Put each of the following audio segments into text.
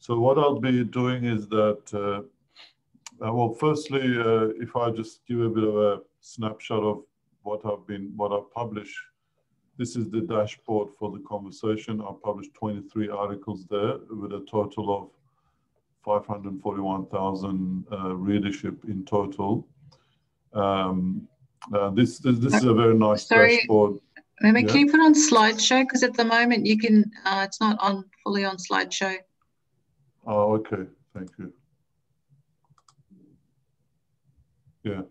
So what I'll be doing is that, well, firstly, if I just give a bit of a snapshot of what I've published. This is the dashboard for the conversation. I've published 23 articles there with a total of 541,000 readership in total. This is a very nice dashboard. Mehmet, can you put on slideshow? Because at the moment you can, it's not on fully on slideshow. Oh, okay. Thank you. Yeah.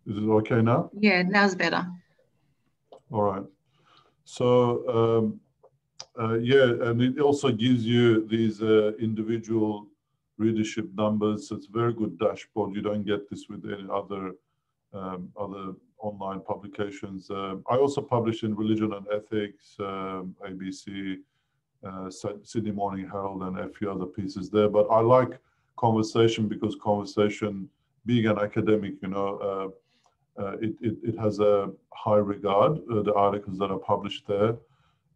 Is it okay now? Yeah, now's better. All right. So, yeah, and it also gives you these individual readership numbers. It's a very good dashboard. You don't get this with any other online publications. I also publish in Religion and Ethics, ABC, Sydney Morning Herald, and a few other pieces there. But I like Conversation because Conversation, being an academic, you know, it has a high regard, the articles that are published there.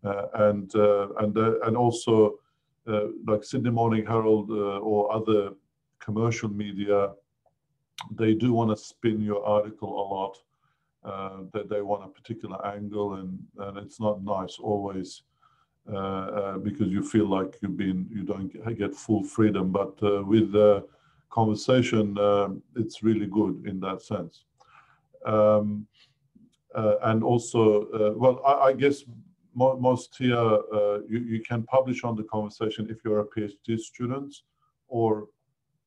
And also, like Sydney Morning Herald or other commercial media, they do want to spin your article a lot. That they want a particular angle, and it's not nice always because you feel like you don't get full freedom. But with Conversation, it's really good in that sense. And also, well, I guess most here, you can publish on the Conversation if you're a PhD student or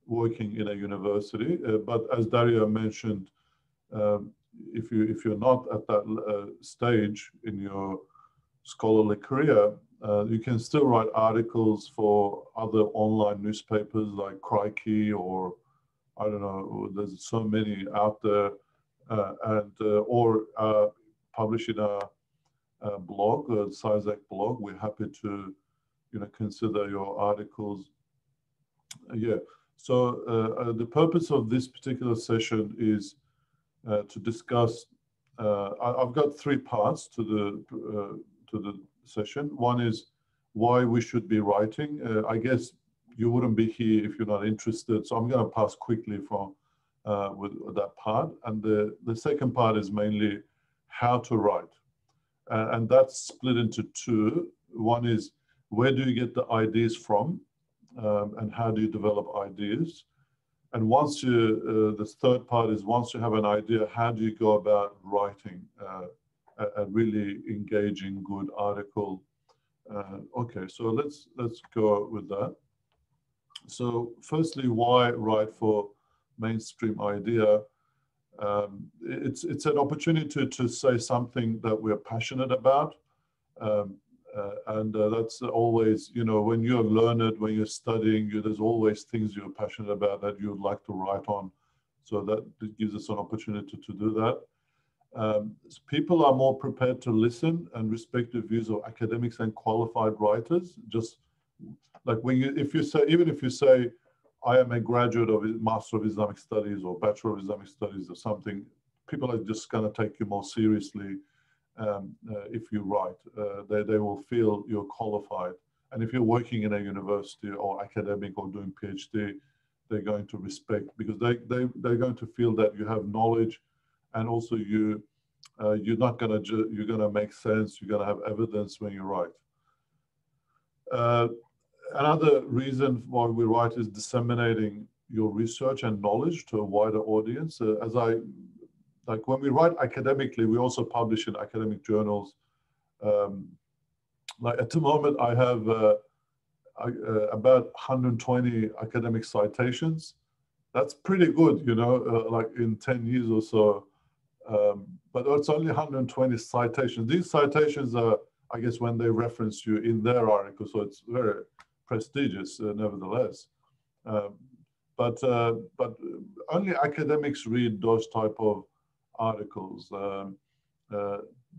working in a university. But as Daria mentioned, if you're not at that stage in your scholarly career, you can still write articles for other online newspapers like Crikey, or I don't know, there's so many out there, or publish in a blog, a SciZac blog. We're happy to, you know, consider your articles. Yeah. So the purpose of this particular session is to discuss. I've got three parts to the session. One is why we should be writing. I guess you wouldn't be here if you're not interested. So I'm going to pass quickly from with that part. And the second part is mainly how to write. And that's split into two. One is where do you get the ideas from, and how do you develop ideas? And once you, the third part is once you have an idea, how do you go about writing a really engaging, good article? Okay, so let's go with that. So firstly, why write for mainstream idea? It's an opportunity to say something that we're passionate about. That's always, you know, when you're learned, when you're studying, there's always things you're passionate about that you'd like to write on. So that gives us an opportunity to do that. People are more prepared to listen and respect the views of academics and qualified writers. Just like even if you say, I am a graduate of Master of Islamic Studies or Bachelor of Islamic Studies or something, people are just going to take you more seriously. If you write, they will feel you're qualified. And if you're working in a university or academic or doing PhD, they're going to respect, because they're going to feel that you have knowledge, and also you're going to make sense. You're going to have evidence when you write. Another reason why we write is disseminating your research and knowledge to a wider audience. Like when we write academically, we also publish in academic journals. Like at the moment, I have about 120 academic citations. That's pretty good, you know, like in 10 years or so. But it's only 120 citations. These citations are, I guess, when they reference you in their article, so it's very prestigious, nevertheless. But only academics read those type of articles,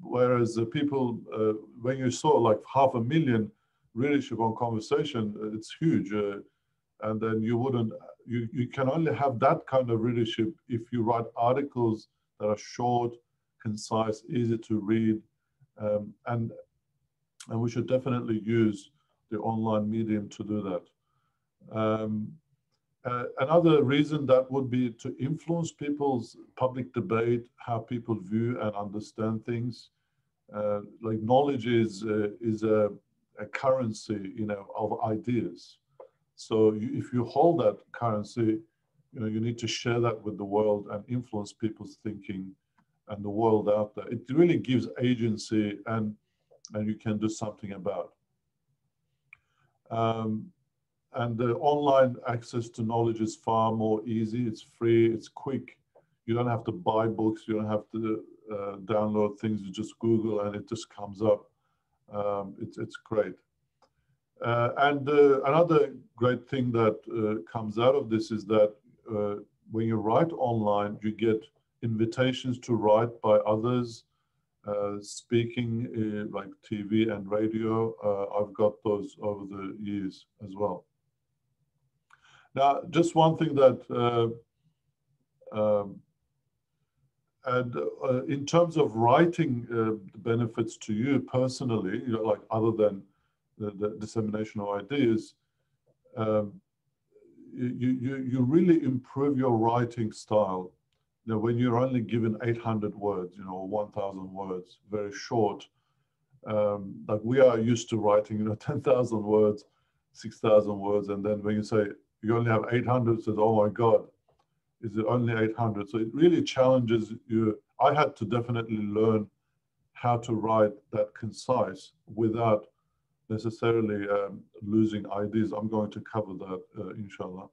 whereas the people, when you saw like 500,000 readership on Conversation, it's huge, and then you can only have that kind of readership if you write articles that are short, concise, easy to read, and And we should definitely use the online medium to do that. Another reason that would be to influence people's public debate, how people view and understand things. Like knowledge is a currency, you know, of ideas. So if you hold that currency, you know, you need to share that with the world and influence people's thinking and the world out there. It really gives agency, and you can do something about. And the online access to knowledge is far more easy. It's free, it's quick. You don't have to buy books. You don't have to download things. You just Google and it just comes up. It's great. Another great thing that comes out of this is that when you write online, you get invitations to write by others, speaking like TV and radio. I've got those over the years as well. Now, just one thing that, in terms of writing benefits to you personally, you know, like other than the dissemination of ideas, you really improve your writing style. You know, when you're only given 800 words, you know, 1,000 words, very short. Like we are used to writing, you know, 10,000 words, 6,000 words, and then when you say you only have 800, it says, oh my God, is it only 800? So it really challenges you. I had to definitely learn how to write that concise without necessarily losing ideas. I'm going to cover that, inshallah.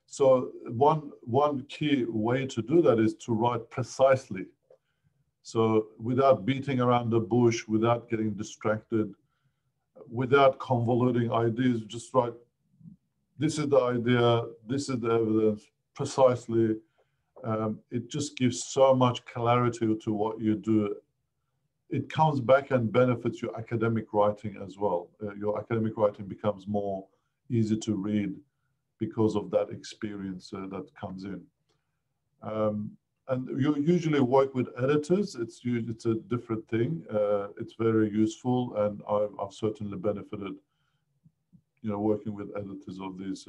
So one key way to do that is to write precisely. So without beating around the bush, without getting distracted, without convoluting ideas, just write, this is the idea, this is the evidence, precisely. It just gives so much clarity to what you do. It comes back and benefits your academic writing as well. Your academic writing becomes more easy to read because of that experience that comes in. And you usually work with editors. It's a different thing. It's very useful, and I've certainly benefited, you know, working with editors of this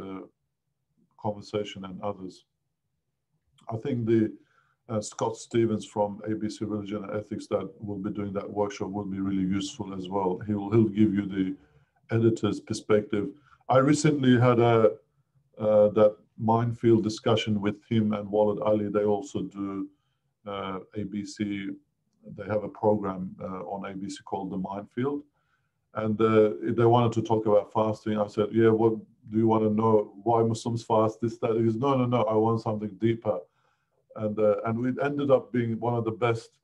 conversation and others. I think the Scott Stevens from ABC Religion and Ethics that will be doing that workshop will be really useful as well. He'll give you the editor's perspective. I recently had that minefield discussion with him and Walid Ali. They also do ABC. They have a program on ABC called The Minefield. And they wanted to talk about fasting. I said, yeah, what do you want to know? Why Muslims fast, this, that? He goes, no, I want something deeper. And it ended up being one of the best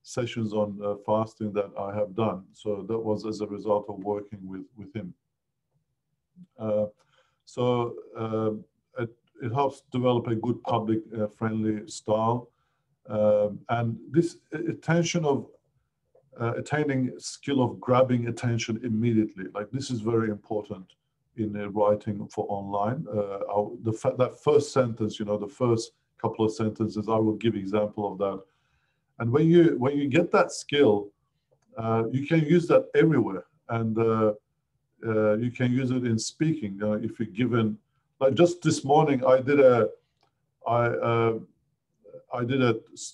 sessions on fasting that I have done. So that was as a result of working with him. It helps develop a good public friendly style. And this attention of attaining skill of grabbing attention immediately, like this is very important in writing for online. That first sentence, you know, the first couple of sentences, I will give example of that. And when you get that skill, you can use that everywhere, and you can use it in speaking. If you're given, like just this morning, I did a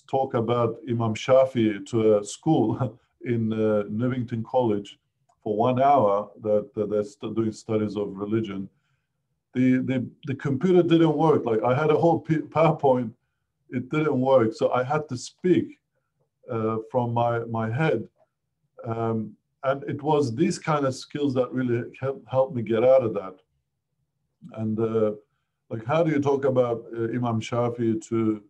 talk about Imam Shafi to a school in Newington College for 1 hour that they're doing studies of religion. The computer didn't work. Like I had a whole PowerPoint, it didn't work. So I had to speak from my head. And it was these kind of skills that really helped me get out of that. And like, how do you talk about Imam Shafi to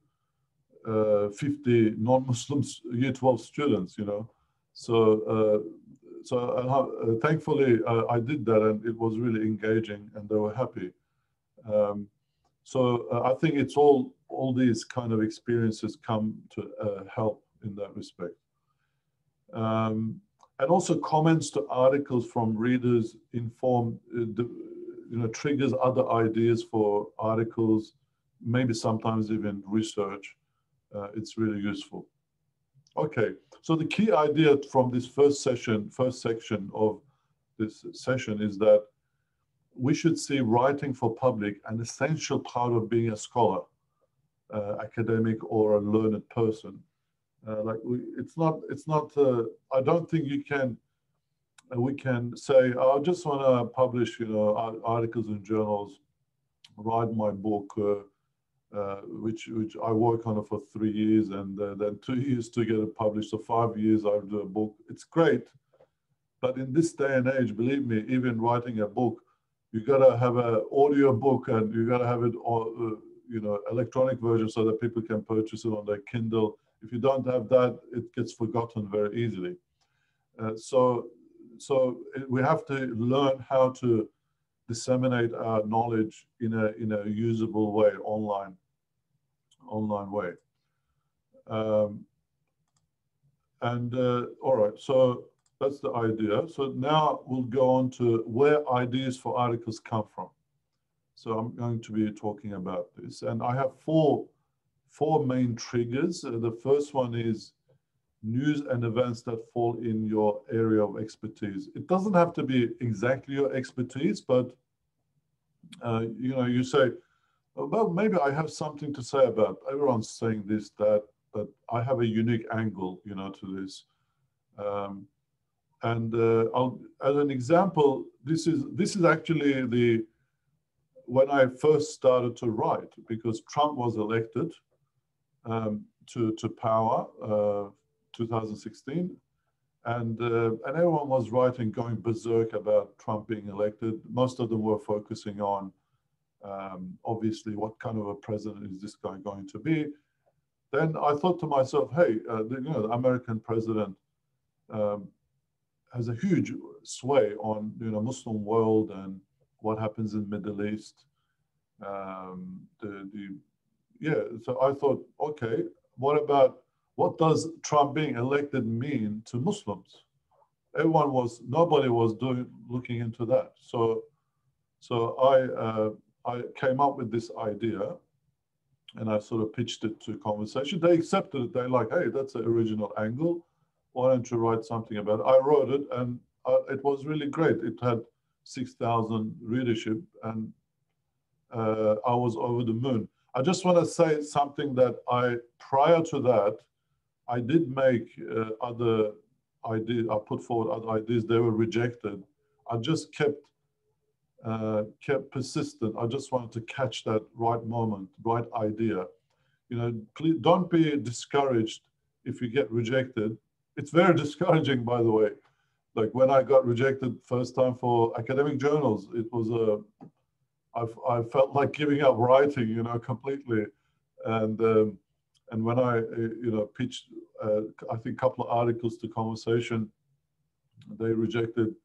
50 non-Muslims, Year 12 students, you know? So, thankfully, I did that, and it was really engaging, and they were happy. I think it's all these kind of experiences come to help in that respect. And also comments to articles from readers inform, triggers other ideas for articles, maybe sometimes even research. It's really useful. Okay, so the key idea from this first section of this session is that we should see writing for public an essential part of being a scholar, academic or a learned person. It's not. I don't think we can say, oh, I just want to publish, articles in journals, write my book, which I work on it for 3 years, and then 2 years to get it published. So 5 years I do a book. It's great, but in this day and age, believe me, even writing a book, you gotta have an audio book, and you gotta have it on, electronic version so that people can purchase it on their Kindle. If you don't have that, it gets forgotten very easily. So we have to learn how to disseminate our knowledge in a usable way, online way. All right, so that's the idea. So now we'll go on to where ideas for articles come from. So I'm going to be talking about this, and I have four main triggers. The first one is news and events that fall in your area of expertise. It doesn't have to be exactly your expertise, but you say, well, maybe I have something to say about. Everyone's saying this, that, but I have a unique angle, to this. As an example, this is actually when I first started to write, because Trump was elected to power, 2016, and everyone was writing, going berserk about Trump being elected. Most of them were focusing on, obviously, what kind of a president is this guy going to be? Then I thought to myself, hey, the American president has a huge sway on Muslim world and what happens in Middle East. So I thought, okay, what does Trump being elected mean to Muslims? Nobody was looking into that. So I came up with this idea, and I sort of pitched it to conversation. They accepted it. They're like, hey, that's an original angle. Why don't you write something about it? I wrote it, and it was really great. It had 6,000 readership, and I was over the moon. I just want to say something that prior to that, I did make other ideas. I put forward other ideas. They were rejected. I just kept persistent. I just wanted to catch that right moment, right idea. Please don't be discouraged if you get rejected. It's very discouraging, by the way. Like when I got rejected first time for academic journals, it was I felt like giving up writing, completely. And when I, pitched, I think a couple of articles to Conversation, they rejected.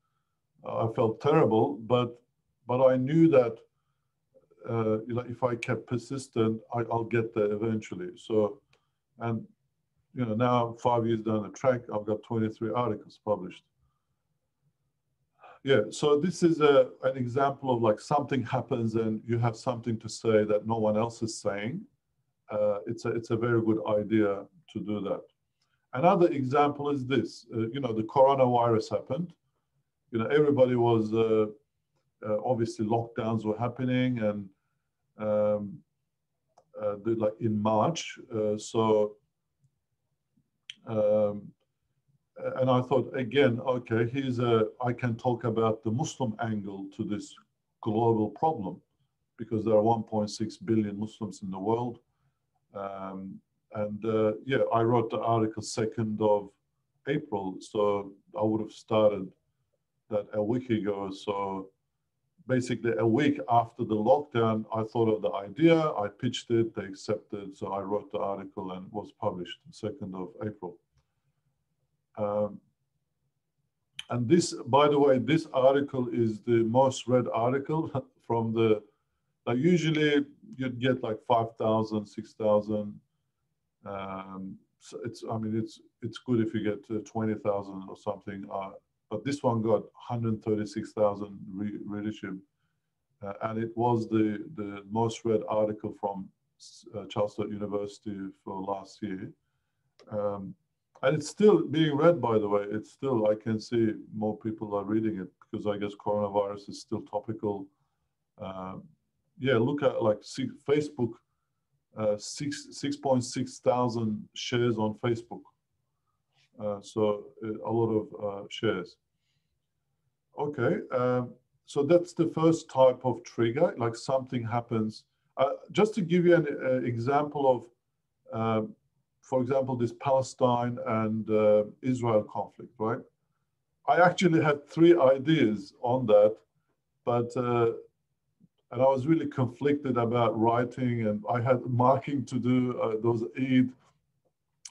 I felt terrible, but I knew that, if I kept persistent, I'll get there eventually. So, and now 5 years down the track, I've got 23 articles published. Yeah, so this is an example of like something happens and you have something to say that no one else is saying. It's a very good idea to do that. Another example is this. The coronavirus happened. Everybody was obviously lockdowns were happening, and like in March. And I thought, again, okay, I can talk about the Muslim angle to this global problem, because there are 1.6 billion Muslims in the world. I wrote the article 2nd of April, so I would have started that a week ago. So basically a week after the lockdown, I thought of the idea, I pitched it, they accepted, so I wrote the article and it was published 2nd of April. And this, by the way, this article is the most read article from like usually you'd get like 5,000, 6,000. So it's good if you get 20,000 or something. But this one got 136,000 readership. And it was the most read article from Charles Sturt University for last year. And it's still being read, by the way. It's still, I can see more people are reading it because I guess coronavirus is still topical. Yeah, look at like Facebook, 6.6 thousand shares on Facebook. So a lot of shares. Okay, so that's the first type of trigger, like something happens. Just to give you an example of, for example, this Palestine and Israel conflict, right? I actually had 3 ideas on that, but and I was really conflicted about writing, and I had marking to do, those Eid.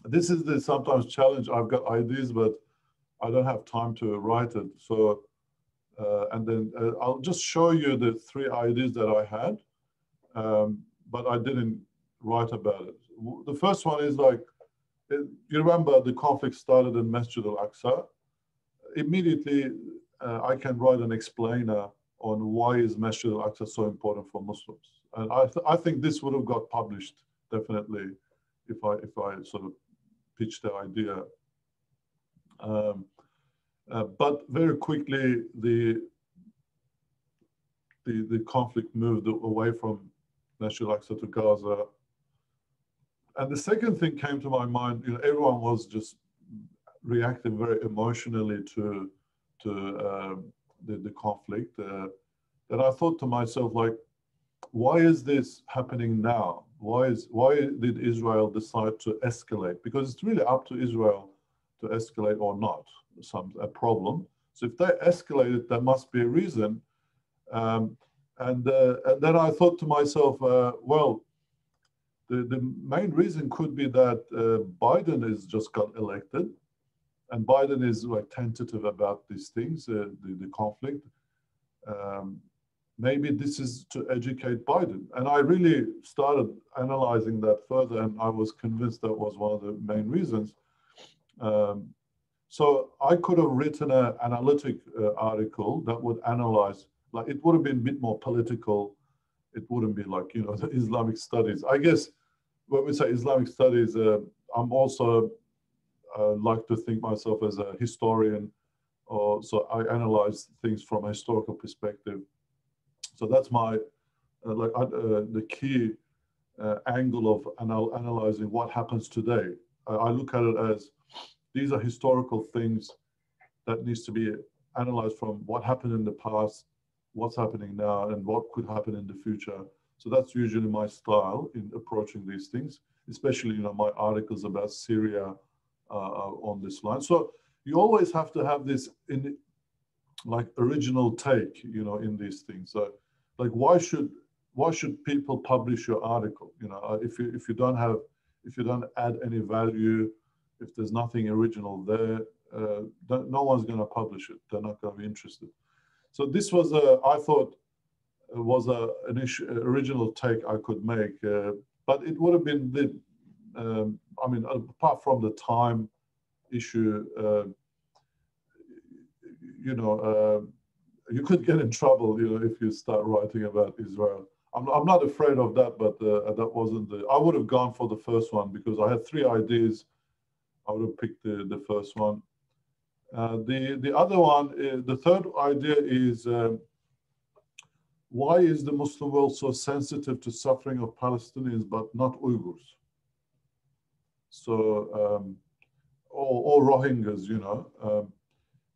This is the sometimes challenge. I've got ideas, but I don't have time to write it. So, and then I'll just show you the 3 ideas that I had, but I didn't write about it. The first one is like, you remember the conflict started in Masjid al-Aqsa. Immediately, I can write an explainer on why is Masjid al-Aqsa so important for Muslims. And I think this would have got published definitely if I sort of pitched the idea. But very quickly, the conflict moved away from Masjid al-Aqsa to Gaza. And the second thing came to my mind, you know, everyone was just reacting very emotionally to the conflict. That I thought to myself, like, why is this happening now? Why did Israel decide to escalate? Because it's really up to Israel to escalate or not, a problem. So if they escalated, there must be a reason. And then I thought to myself, well, the main reason could be that Biden has just got elected, and Biden is like tentative about these things, the conflict. Maybe this is to educate Biden. And I really started analyzing that further, and I was convinced that was one of the main reasons. So I could have written an analytic article that would analyze, like it would have been a bit more political. It wouldn't be like, you know, the Islamic studies. I guess when we say Islamic studies, I'm also like to think myself as a historian, so I analyze things from a historical perspective. So that's my the key angle of analyzing what happens today. I look at it as these are historical things that needs to be analyzed from what happened in the past, what's happening now, and what could happen in the future. So that's usually my style in approaching these things, especially, you know, my articles about Syria on this line. So you always have to have this like original take, you know, in these things. So like, why should people publish your article? You know, if you don't add any value, if there's nothing original there, no one's going to publish it. They're not going to be interested. So this was I thought was an original take I could make, but it would have been I mean, apart from the time issue, you know, you could get in trouble, you know, if you start writing about Israel. I'm not afraid of that, but that wasn't I would have gone for the first one because I had 3 ideas. I would have picked the first one. The other one, the third idea is, why is the Muslim world so sensitive to suffering of Palestinians but not Uyghurs? So, or Rohingyas, you know.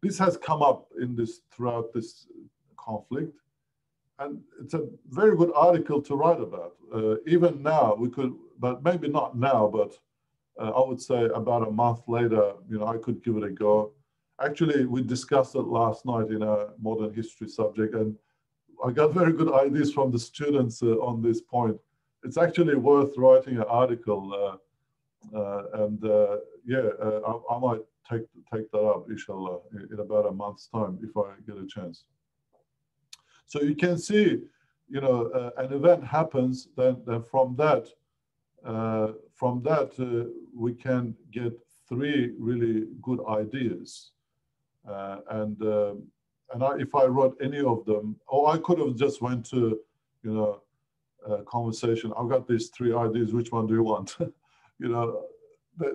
This has come up throughout this conflict, and it's a very good article to write about. Even now, we could, but maybe not now, but I would say about a month later, you know, I could give it a go. Actually, we discussed it last night in a modern history subject, and I got very good ideas from the students on this point. It's actually worth writing an article, and yeah, I might take that up, inshallah, in about a month's time if I get a chance. So you can see, you know, an event happens, then from that we can get 3 really good ideas, and if I wrote any of them, or I could have just went to, you know, conversation. I've got these 3 ideas. Which one do you want? You know,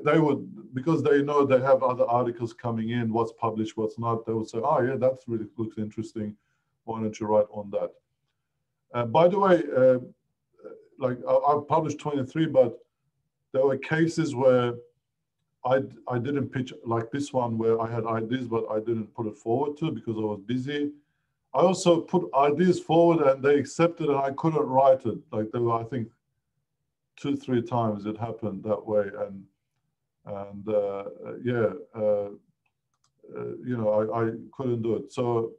they would, because they know they have other articles coming in, what's published, what's not, they would say, oh yeah, that really looks interesting. Why don't you write on that? By the way, like I've published 23, but there were cases where I didn't pitch, like this one where I had ideas, but I didn't put it forward to because I was busy. I also put ideas forward and they accepted and I couldn't write it. Like there were, I think, 2-3 times it happened that way. And you know, I couldn't do it. So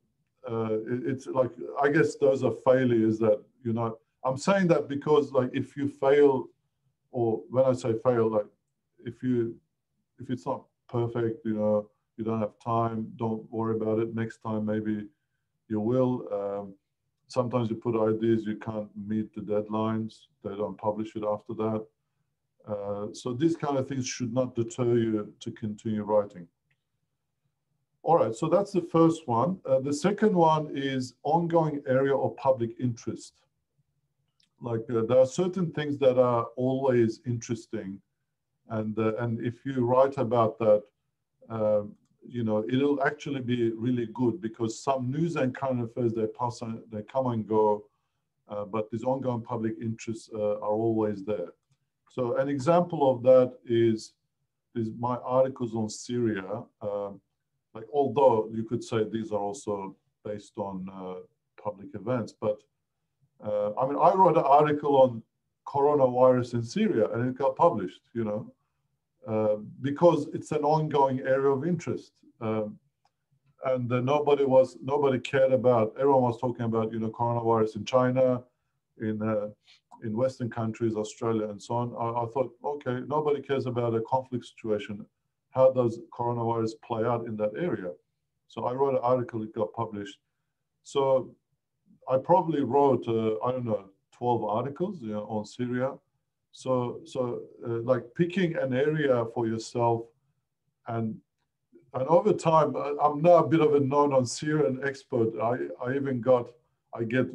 it's like, I guess those are failures that, you know, I'm saying that because like if you fail, or when I say fail, like if it's not perfect, you know, you don't have time, don't worry about it. Next time, maybe you will. Sometimes you put ideas, you can't meet the deadlines. They don't publish it after that. So these kind of things should not deter you to continue writing. All right, so that's the first one. The second one is ongoing area of public interest. Like there are certain things that are always interesting. And if you write about that, you know, it'll actually be really good because some news and current affairs, they come and go, but these ongoing public interests are always there. So an example of that is my articles on Syria. Like, although you could say these are also based on public events, but I mean, I wrote an article on coronavirus in Syria and it got published, you know, because it's an ongoing area of interest. And nobody cared about, everyone was talking about, you know, coronavirus in China, in Western countries, Australia, and so on. I thought, okay, nobody cares about a conflict situation. How does coronavirus play out in that area? So I wrote an article, it got published. So I probably wrote, I don't know, 12 articles, you know, on Syria. So like picking an area for yourself, and over time, I'm now a bit of a known Syrian expert. I get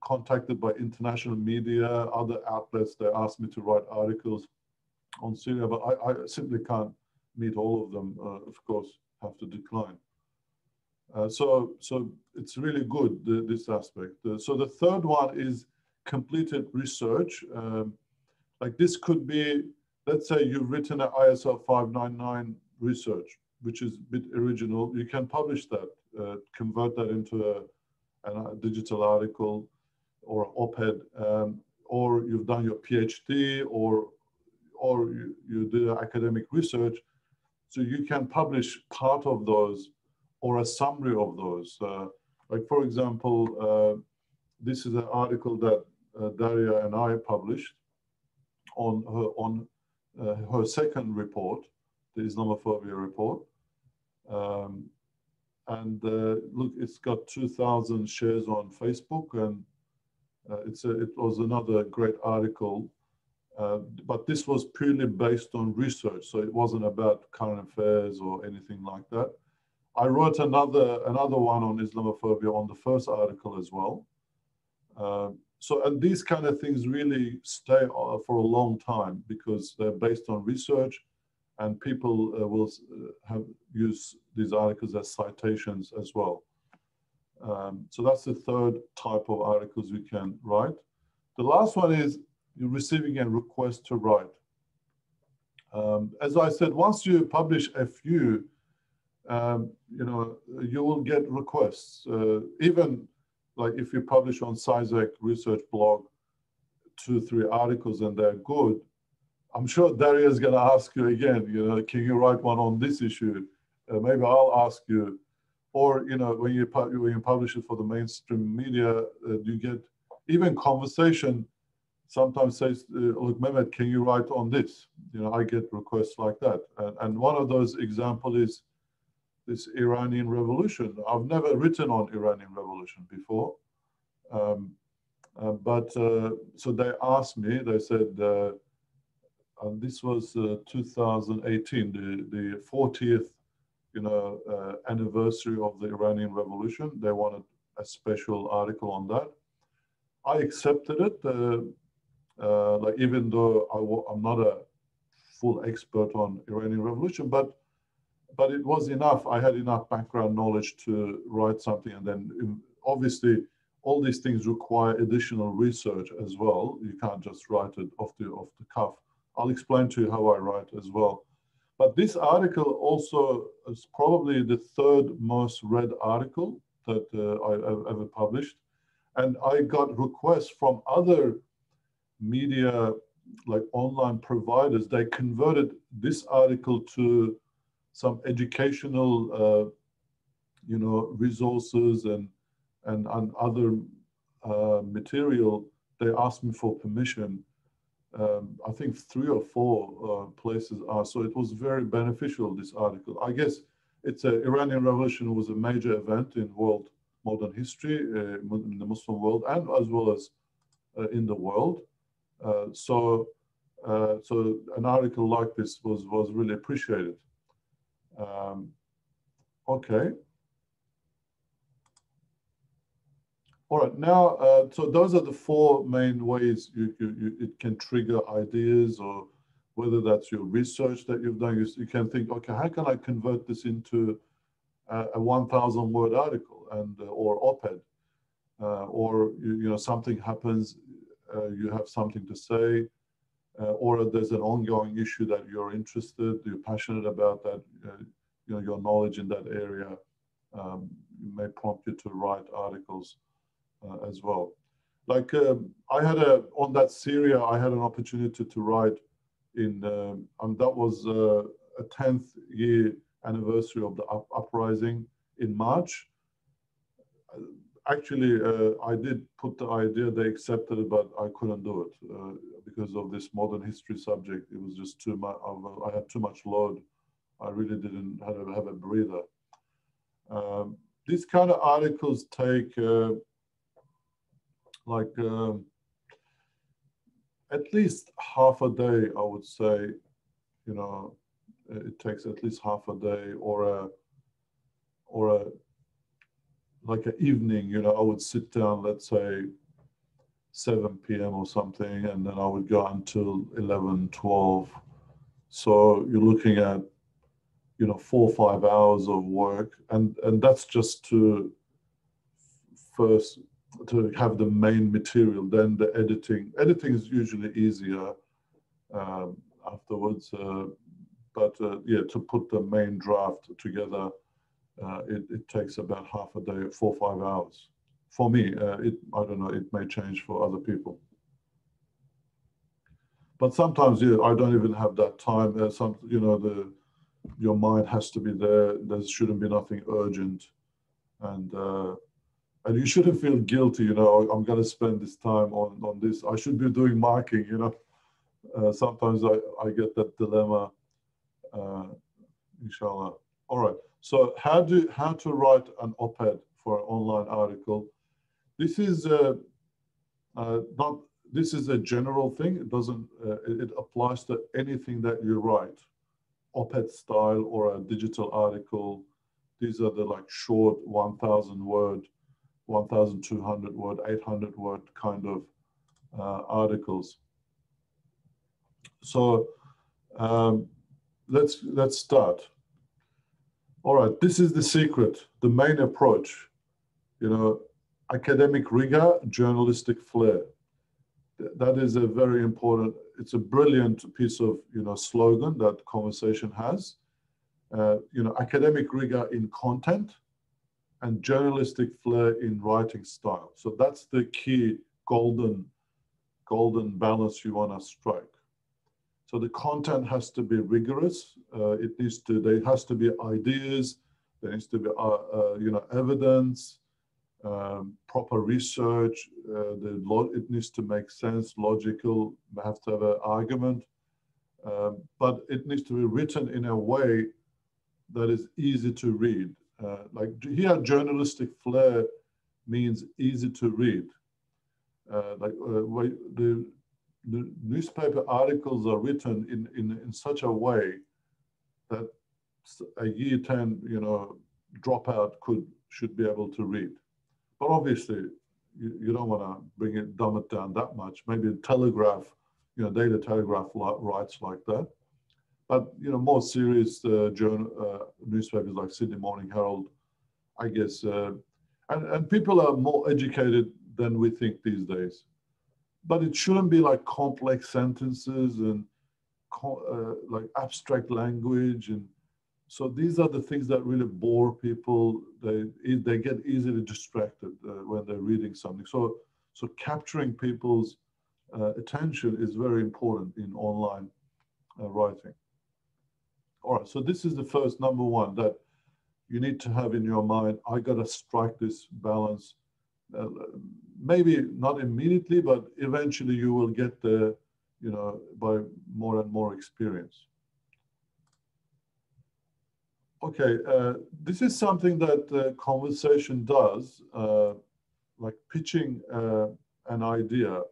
contacted by international media, other outlets. They ask me to write articles on Syria, but I simply can't meet all of them. Of course, have to decline. So it's really good, this aspect. So the third one is completed research. Like this could be, let's say you've written an ISL 599 research, which is a bit original. You can publish that, convert that into a digital article or op-ed, or you've done your PhD, or you did academic research. So you can publish part of those or a summary of those. Like for example, this is an article that Daria and I published on her second report, the Islamophobia report. Look, it's got 2,000 shares on Facebook, and it was another great article. But this was purely based on research, so it wasn't about current affairs or anything like that. I wrote another one on Islamophobia on the first article as well. And these kind of things really stay for a long time because they're based on research, and people will use these articles as citations as well. So that's the third type of articles you can write. The last one is you're receiving a request to write. As I said, once you publish a few, you know, you will get requests. Even like if you publish on SciSec research blog 2-3 articles and they're good, I'm sure Daria is going to ask you again, you know, can you write one on this issue? Maybe I'll ask you. Or, you know, when you publish it for the mainstream media, you get even conversation sometimes says, look, Mehmet, can you write on this? You know, I get requests like that. And one of those examples is this Iranian revolution. I've never written on Iranian revolution before. So they asked me, they said, and this was 2018, the 40th, you know, anniversary of the Iranian revolution. They wanted a special article on that. I accepted it, like even though I'm not a full expert on Iranian Revolution, but it was enough. I had enough background knowledge to write something, and then obviously all these things require additional research as well. You can't just write it off the cuff. I'll explain to you how I write as well. But this article also is probably the third most read article that I've ever published. And I got requests from other media, like online providers. They converted this article to some educational, resources and other material. They asked me for permission. I think 3 or 4 places are. So it was very beneficial, this article. I guess Iranian Revolution was a major event in world modern history, in the Muslim world, and as well as in the world. So an article like this was really appreciated. Okay. All right, now, so those are the 4 main ways it can trigger ideas, or whether that's your research that you've done. You can think, okay, how can I convert this into a 1,000-word article or op-ed, or something happens, you have something to say, or there's an ongoing issue that you're passionate about, that your knowledge in that area may prompt you to write articles as well. Like I had on that Syria, I had an opportunity to write that was a 10th year anniversary of the uprising in March. Actually, I did put the idea, they accepted it, but I couldn't do it because of this modern history subject. It was just too much, I had too much load. I really didn't have a breather. These kind of articles take at least half a day, I would say. It takes at least half a day, or like an evening. I would sit down, let's say 7 p.m. or something, and then I would go until 11, 12. So you're looking at 4 or 5 hours of work, and that's just to have the main material. Then the editing is usually easier afterwards, but to put the main draft together, it takes about half a day, 4 or 5 hours. For me, I don't know, it may change for other people. But sometimes, I don't even have that time. Your mind has to be there. There shouldn't be nothing urgent, and you shouldn't feel guilty. I'm going to spend this time on this. I should be doing marking. Sometimes I get that dilemma. Inshallah. All right. So how to write an op-ed for an online article? This is this is a general thing. It doesn't. It applies to anything that you write, op-ed style or a digital article. These are the short 1,000 word, 1,200 word, 800 word kind of articles. So let's start. All right, this is the secret, the main approach. Academic rigor, journalistic flair. That is a very important. It's a brilliant piece of slogan that Conversation has. Academic rigor in content, and journalistic flair in writing style. So that's the key golden balance you want to strike. So the content has to be rigorous. There has to be ideas. There needs to be evidence, proper research. It needs to make sense, logical. You have to have an argument, but it needs to be written in a way that is easy to read. Here, journalistic flair means easy to read. The newspaper articles are written in such a way that a year 10 dropout should be able to read. But obviously, you don't want to dumb it down that much. Maybe Telegraph, Daily Telegraph writes like that. But more serious newspapers like Sydney Morning Herald, I guess, and people are more educated than we think these days. But it shouldn't be like complex sentences and like abstract language, and so these are the things that really bore people. They get easily distracted when they're reading something. So capturing people's attention is very important in online writing. All right, so this is the first number one that you need to have in your mind. I got to strike this balance. Maybe not immediately, but eventually you will get there, by more and more experience. Okay, this is something that conversation does, like pitching an idea.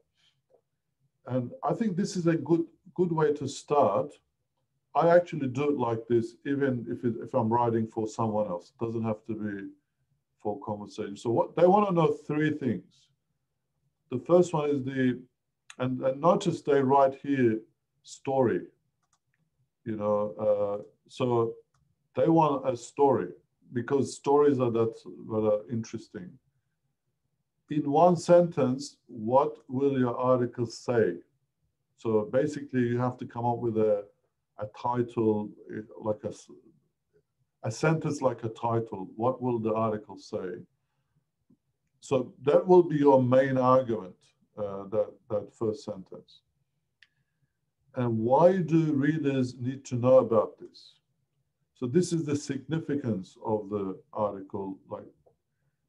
And I think this is a good way to start. I actually do it like this, even if I'm writing for someone else. It doesn't have to be for conversation. So what they want to know, three things. The first one is and notice they write here, story. So they want a story because stories are that are interesting. In one sentence, what will your article say? So basically, you have to come up with a title, like a sentence like a title. What will the article say? So that will be your main argument, that first sentence. And why do readers need to know about this? So this is the significance of the article. Like,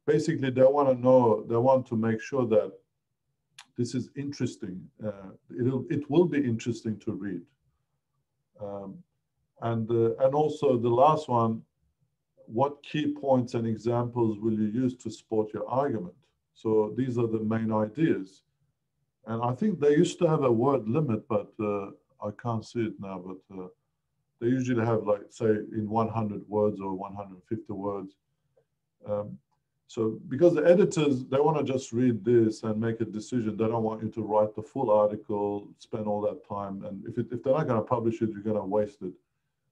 basically, they want to know, they want to make sure that this is interesting. It will be interesting to read. And also the last one, what key points and examples will you use to support your argument? So these are the main ideas. And I think they used to have a word limit, but I can't see it now, but they usually have, like, say, in 100 words or 150 words. So because the editors, they want to just read this and make a decision. They don't want you to write the full article, spend all that time. And if they're not going to publish it, you're going to waste it.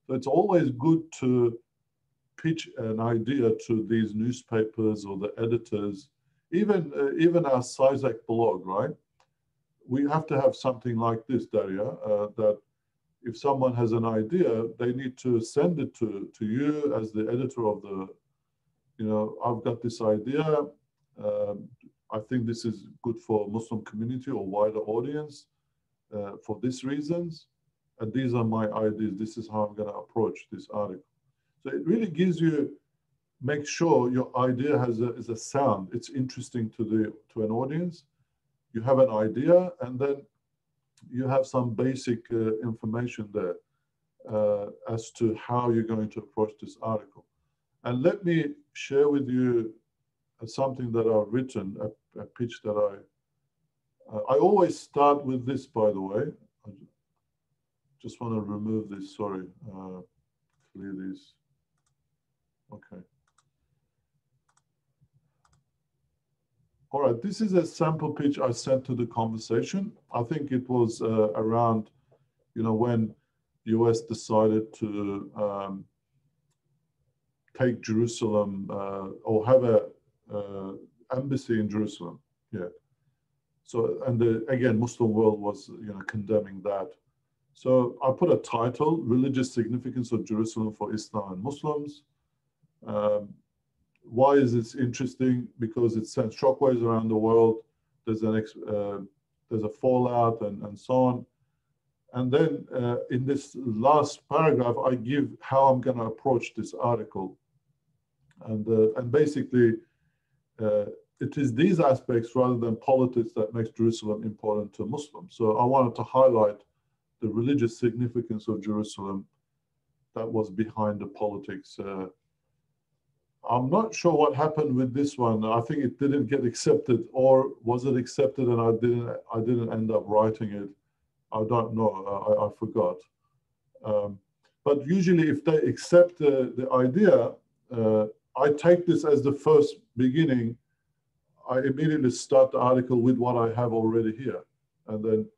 So it's always good to pitch an idea to these newspapers or the editors, even our SciSec blog, right? We have to have something like this, Daria, that if someone has an idea, they need to send it to you as the editor of the, I've got this idea. I think this is good for Muslim community or wider audience for these reasons. And these are my ideas. This is how I'm going to approach this article. So it really gives you, make sure your idea is a sound. It's interesting to an audience. You have an idea, and then you have some basic information there as to how you're going to approach this article. And let me share with you something that I've written, a pitch that I always start with this, by the way. I just want to remove this, sorry, clear these. Okay. All right, this is a sample pitch I sent to the conversation. I think it was around, when US decided to take Jerusalem or have a embassy in Jerusalem. Yeah. So, and again, Muslim world was, condemning that. So I put a title, Religious Significance of Jerusalem for Islam and Muslims. Why is this interesting? Because it sends shockwaves around the world. There's a fallout and so on. And then in this last paragraph, I give how I'm going to approach this article. And basically, it is these aspects rather than politics that makes Jerusalem important to Muslims. So I wanted to highlight the religious significance of Jerusalem that was behind the politics. I'm not sure what happened with this one. I think it didn't get accepted, or was it accepted and I didn't end up writing it. I don't know. I forgot. But usually, if they accept the idea, I take this as the first beginning. I immediately start the article with what I have already here, and then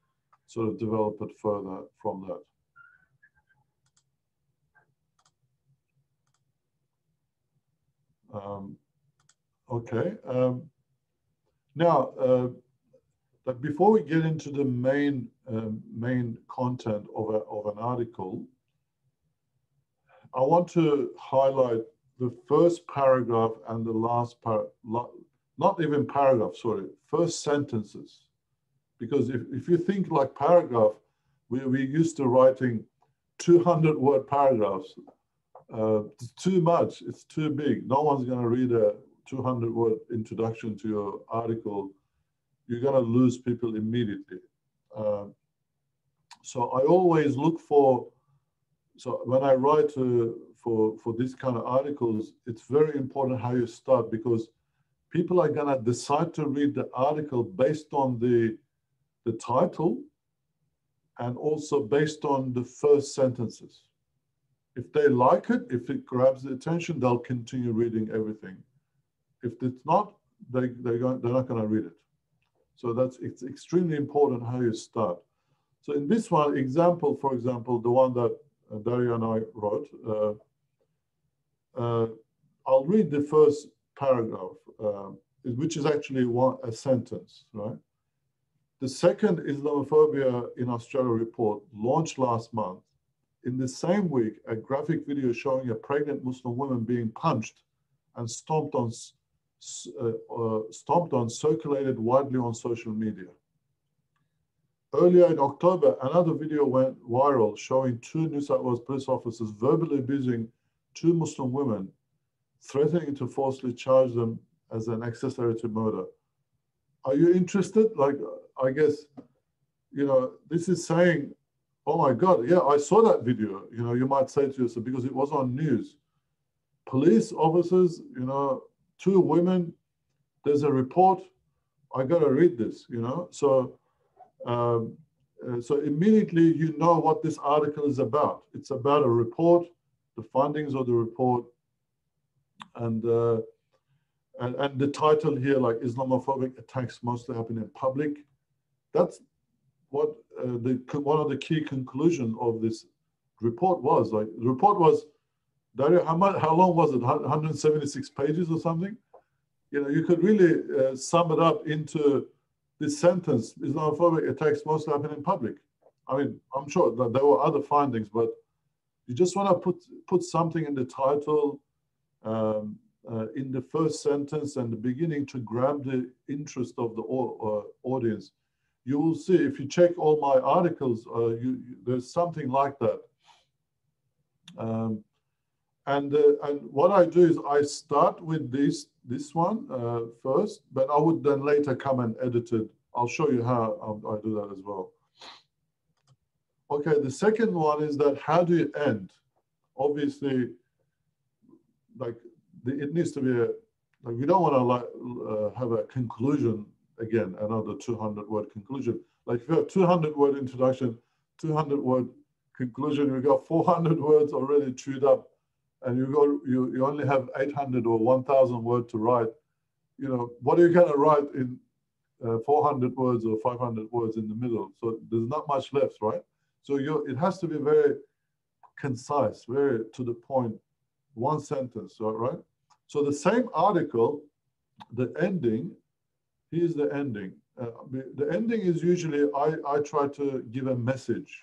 sort of develop it further from that. Okay. Now, but before we get into the main content of an article, I want to highlight the first paragraph and the last not even paragraph, sorry, first sentences. Because if you think like paragraph, we're used to writing 200-word paragraphs. It's too much, it's too big. No one's going to read a 200-word introduction to your article. You're going to lose people immediately. So I always look for, so when I write for this kind of articles, it's very important how you start, because people are going to decide to read the article based on the title and also based on the first sentences. If they like it, if it grabs the attention, they'll continue reading everything. If it's not, they're not going to read it. So it's extremely important how you start. So in this one example, for example, the one that Daria and I wrote, I'll read the first paragraph, which is actually a sentence, right? The second Islamophobia in Australia report launched last month. In the same week, a graphic video showing a pregnant Muslim woman being punched and stomped on circulated widely on social media. Earlier in October, another video went viral showing two New South Wales police officers verbally abusing two Muslim women, threatening to forcibly charge them as an accessory to murder. Are you interested? Like, I guess, you know, this is saying, oh my God, yeah, I saw that video. You know, you might say to yourself, because it was on news. Police officers, you know, two women, there's a report, I got to read this, you know. So, so immediately you know what this article is about. It's about a report, the findings of the report, and the title here, like Islamophobic attacks mostly happen in public. That's what one of the key conclusions of this report was. Like, the report was, Daria, how long was it? 176 pages or something? You know, you could really sum it up into this sentence: Islamophobic attacks mostly happen in public. I mean, I'm sure that there were other findings, but you just want to put something in the title, in the first sentence and the beginning to grab the interest of the audience. You will see, if you check all my articles, there's something like that. And what I do is I start with this one first, but I would then later come and edit it. I'll show you how I do that as well. Okay, the second one is that how do you end? Obviously, like it needs to be like, we don't want to have a conclusion again, another 200-word conclusion. Like if you have 200-word introduction, 200-word conclusion, you got 400 words already chewed up, and you only have 800 or 1,000 words to write. You know, what are you going to write in 400 words or 500 words in the middle? So there's not much left, right? So it has to be very concise, very to the point, one sentence, right? So the same article, the ending, here's the ending. The ending is usually, I try to give a message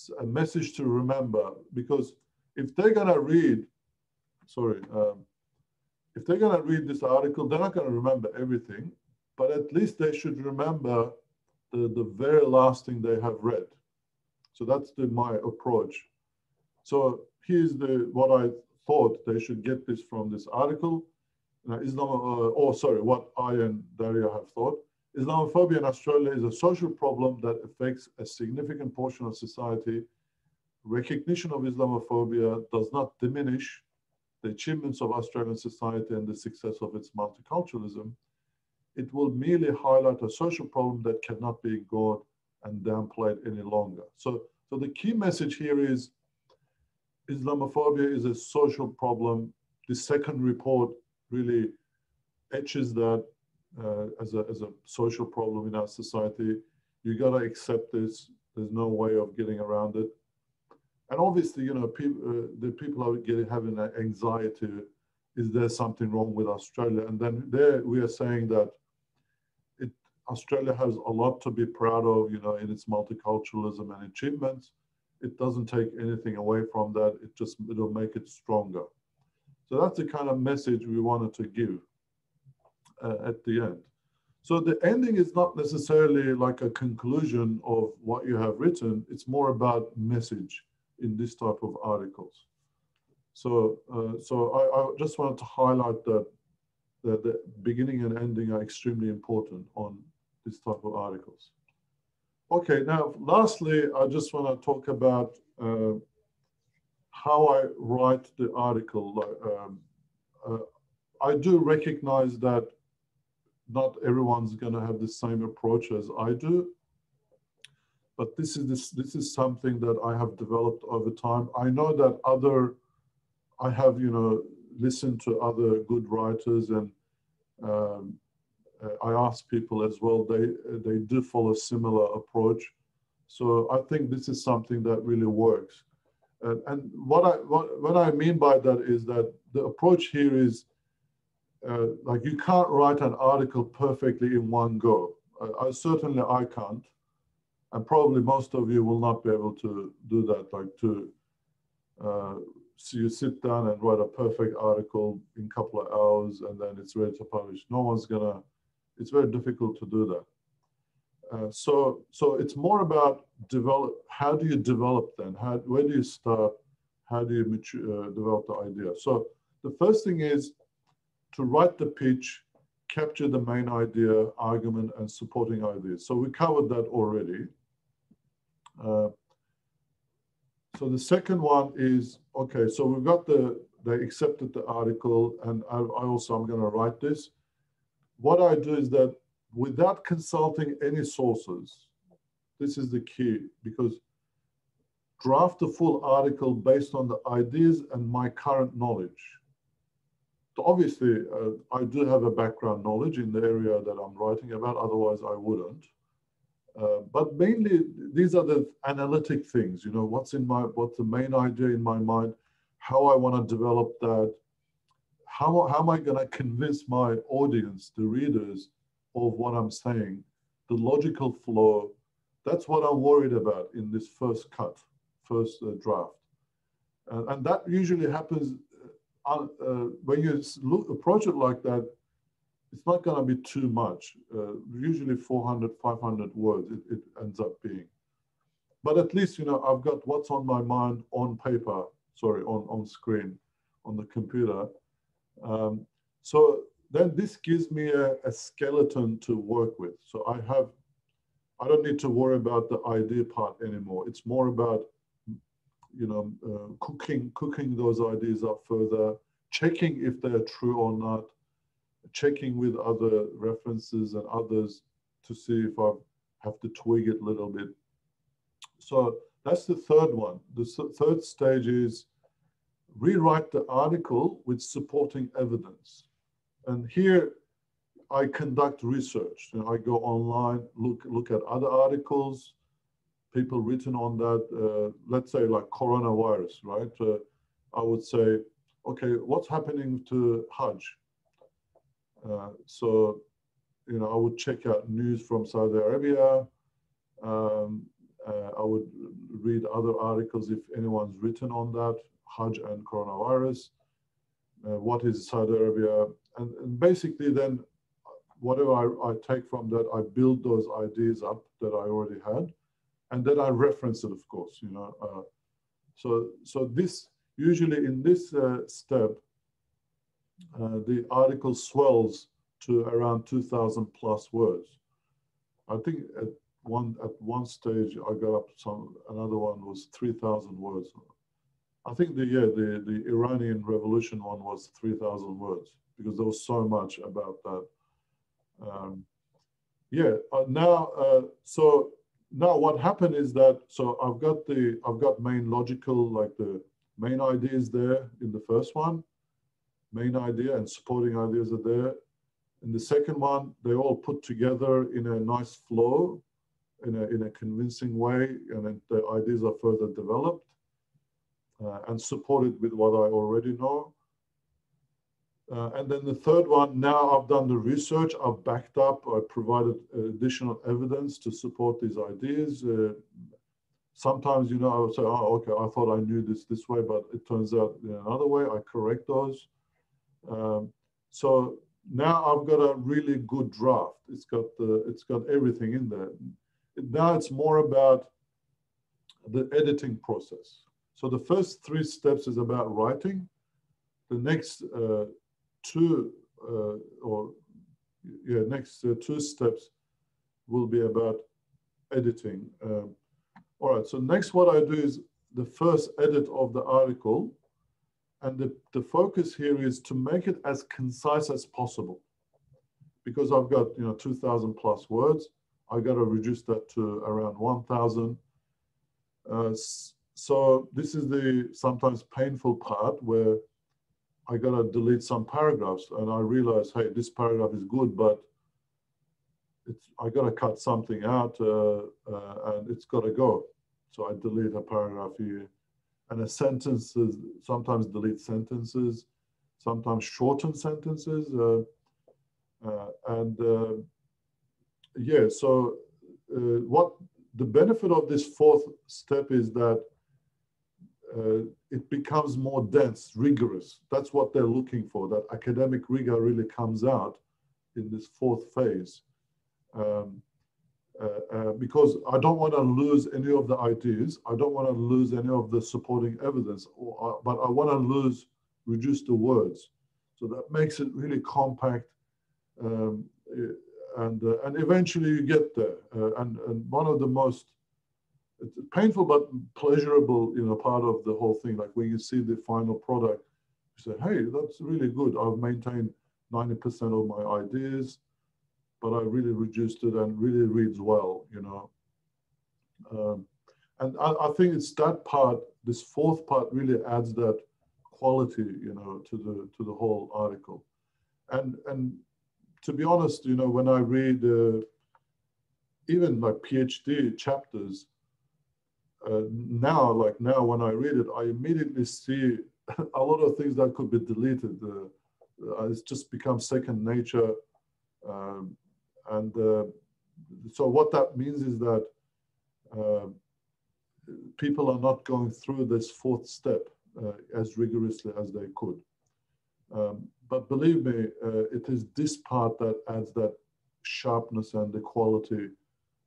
to remember, because if they're going to read, if they're going to read this article, they're not going to remember everything, but at least they should remember the very last thing they have read. So that's my approach. So here's what I thought they should get this from this article. What I and Daria have thought. Islamophobia in Australia is a social problem that affects a significant portion of society. Recognition of Islamophobia does not diminish the achievements of Australian society and the success of its multiculturalism. It will merely highlight a social problem that cannot be ignored and downplayed any longer. So the key message here is Islamophobia is a social problem. The second report really etches that as a social problem in our society. You got to accept this. There's no way of getting around it. And obviously, you know, the people are having anxiety is there something wrong with Australia? And then there we are saying that Australia has a lot to be proud of, you know, in its multiculturalism and achievements. It doesn't take anything away from that. It'll make it stronger. So that's the kind of message we wanted to give at the end. So the ending is not necessarily like a conclusion of what you have written. It's more about message in this type of articles. So, I just wanted to highlight that the beginning and ending are extremely important on this type of articles. Okay, now lastly, I just want to talk about how I write the article. I do recognize that not everyone's going to have the same approach as I do, but this is something that I have developed over time. I know that I have, you know, listened to other good writers, and I ask people as well. They do follow a similar approach, so I think this is something that really works. And what I mean by that is that the approach here is like you can't write an article perfectly in one go. Certainly I can't, and probably most of you will not be able to do that. Like so you sit down and write a perfect article in a couple of hours and then it's ready to publish. No one's gonna. It's very difficult to do that. So it's more about how do you develop then? Where do you start? How do you develop the idea? So the first thing is to write the pitch, capture the main idea, argument, and supporting ideas. So we covered that already. So the second one is, okay, so we've got they accepted the article, and I'm going to write this. What I do is that without consulting any sources, this is the key, because draft a full article based on the ideas and my current knowledge. So obviously, I do have a background knowledge in the area that I'm writing about, otherwise I wouldn't. But mainly, these are the analytic things, you know, what's the main idea in my mind, how I want to develop that, how am I going to convince my audience, the readers, of what I'm saying, the logical flow. That's what I'm worried about in this first draft. And that usually happens when you approach it like that. It's not going to be too much. Usually 400, 500 words it ends up being. But at least, you know, I've got what's on my mind on paper, on screen, on the computer. So then this gives me a skeleton to work with. So I don't need to worry about the idea part anymore. It's more about, you know, cooking those ideas up further, checking if they're true or not, checking with other references and others to see if I have to twig it a little bit. So that's the third one. The third stage is rewrite the article with supporting evidence. And here I conduct research. You know, I go online, look at other articles, people written on that, let's say like coronavirus, right? I would say, okay, what's happening to Hajj? So, you know, I would check out news from Saudi Arabia. I would read other articles if anyone's written on that, Hajj and coronavirus. What is Saudi Arabia? And basically then, whatever I take from that, I build those ideas up that I already had. And then I reference it, of course, you know. So this, usually in this step, the article swells to around 2,000 plus words. I think at one stage I got up another one was 3,000 words. I think the Iranian Revolution one was 3,000 words because there was so much about that. So now what happened is that, so I've got main logical, like the main ideas there in the first one. Main idea and supporting ideas are there. In the second one, they all put together in a nice flow, in a convincing way, and then the ideas are further developed and supported with what I already know. And then the third one, now I've done the research, I've backed up, I provided additional evidence to support these ideas. Sometimes, you know, I would say, oh, okay, I thought I knew this way, but it turns out in another way. I correct those. So now I've got a really good draft. It's got everything in there. Now it's more about the editing process. So the first 3 steps is about writing. The next two steps will be about editing. All right, so next what I do is the first edit of the article, and the focus here is to make it as concise as possible. Because I've got, you know, 2,000 plus words, I got to reduce that to around 1,000. So this is the sometimes painful part where I got to delete some paragraphs, and I realize, hey, this paragraph is good, but I got to cut something out, and it's got to go. So I delete a paragraph here, and a sentences, sometimes delete sentences, sometimes shorten sentences, yeah. So what the benefit of this 4th step is that it becomes more dense, rigorous. That's what they're looking for. That academic rigor really comes out in this 4th phase. Because I don't want to lose any of the ideas. I don't want to lose any of the supporting evidence, but I want to reduce the words. So that makes it really compact, and eventually you get there. And one of the most painful but pleasurable, you know, part of the whole thing, like when you see the final product, you say, hey, that's really good. I've maintained 90% of my ideas, but I really reduced it and really reads well, you know. And I think it's that part, this 4th part really adds that quality, you know, to the whole article. And to be honest, you know, when I read even like PhD chapters, now when I read it, I immediately see a lot of things that could be deleted. It's just become second nature. So what that means is that people are not going through this 4th step as rigorously as they could. But believe me, it is this part that adds that sharpness and the quality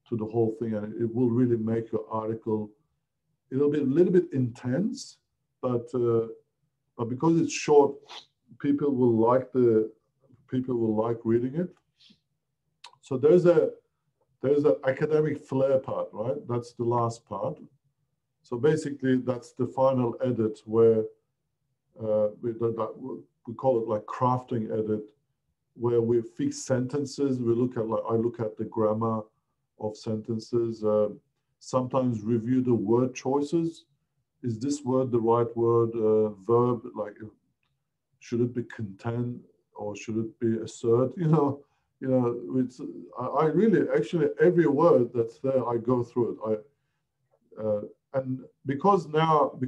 to the whole thing, and it will really make your article, it'll be a little bit intense, but because it's short, people will like reading it. So there's an academic flair part, right? That's the last part. So basically, that's the final edit where we call it like crafting edit, where we fix sentences. We look at I look at the grammar of sentences. Sometimes review the word choices. Is this word the right word? Verb, like should it be contend or should it be assert? You know, it's, I really, actually, every word that's there, I go through it. And because I've,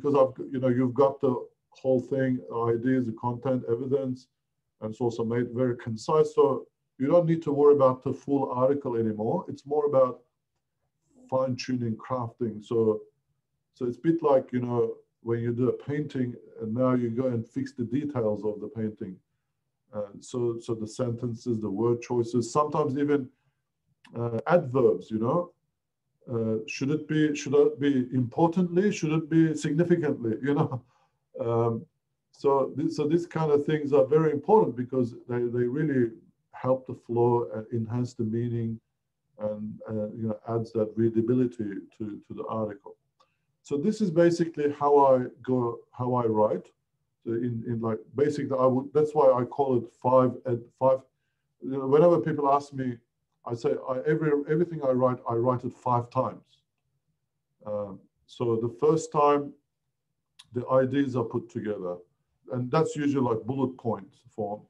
you know, you've got the whole thing, ideas, the content, evidence, and it's also made very concise. So you don't need to worry about the full article anymore. It's more about fine tuning, crafting. So it's a bit like, you know, when you do a painting and now you go and fix the details of the painting. So the sentences, the word choices, sometimes even adverbs, you know, should it be importantly, should it be significantly, you know. So these kind of things are very important because they really help the flow, enhance the meaning, and you know, adds that readability to the article. So this is basically how I write. So in like basically, that's why I call it 5. You know, whenever people ask me, I say everything I write it 5 times. So the first time, the ideas are put together, and that's usually like bullet point form.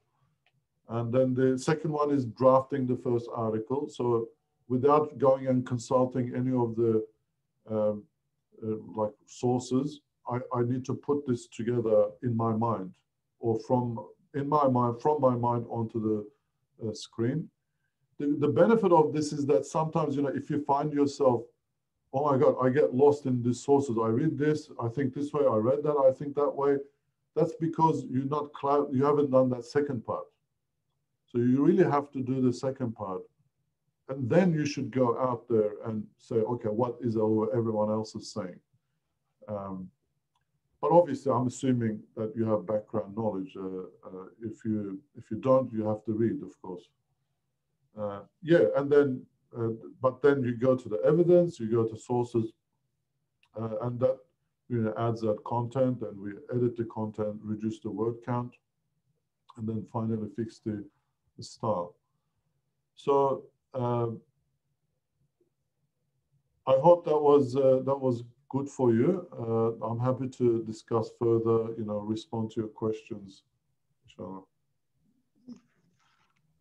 And then the second one is drafting the first article. So without going and consulting any of the like sources, I need to put this together in my mind, or from in my mind, from my mind onto the screen. The benefit of this is that sometimes, you know, if you find yourself, oh my God, I get lost in these sources. I read this, I think this way, I read that, I think that way. That's because you haven't done that second part. So you really have to do the second part. And then you should go out there and say, okay, what is everyone else is saying? But obviously, I'm assuming that you have background knowledge. If you don't, you have to read, of course. Yeah, and then, but then you go to the evidence, you go to sources, and that, you know, adds that content, and we edit the content, reduce the word count, and then finally fix the style. So I hope that was good for you. I'm happy to discuss further, you know, respond to your questions, inshallah.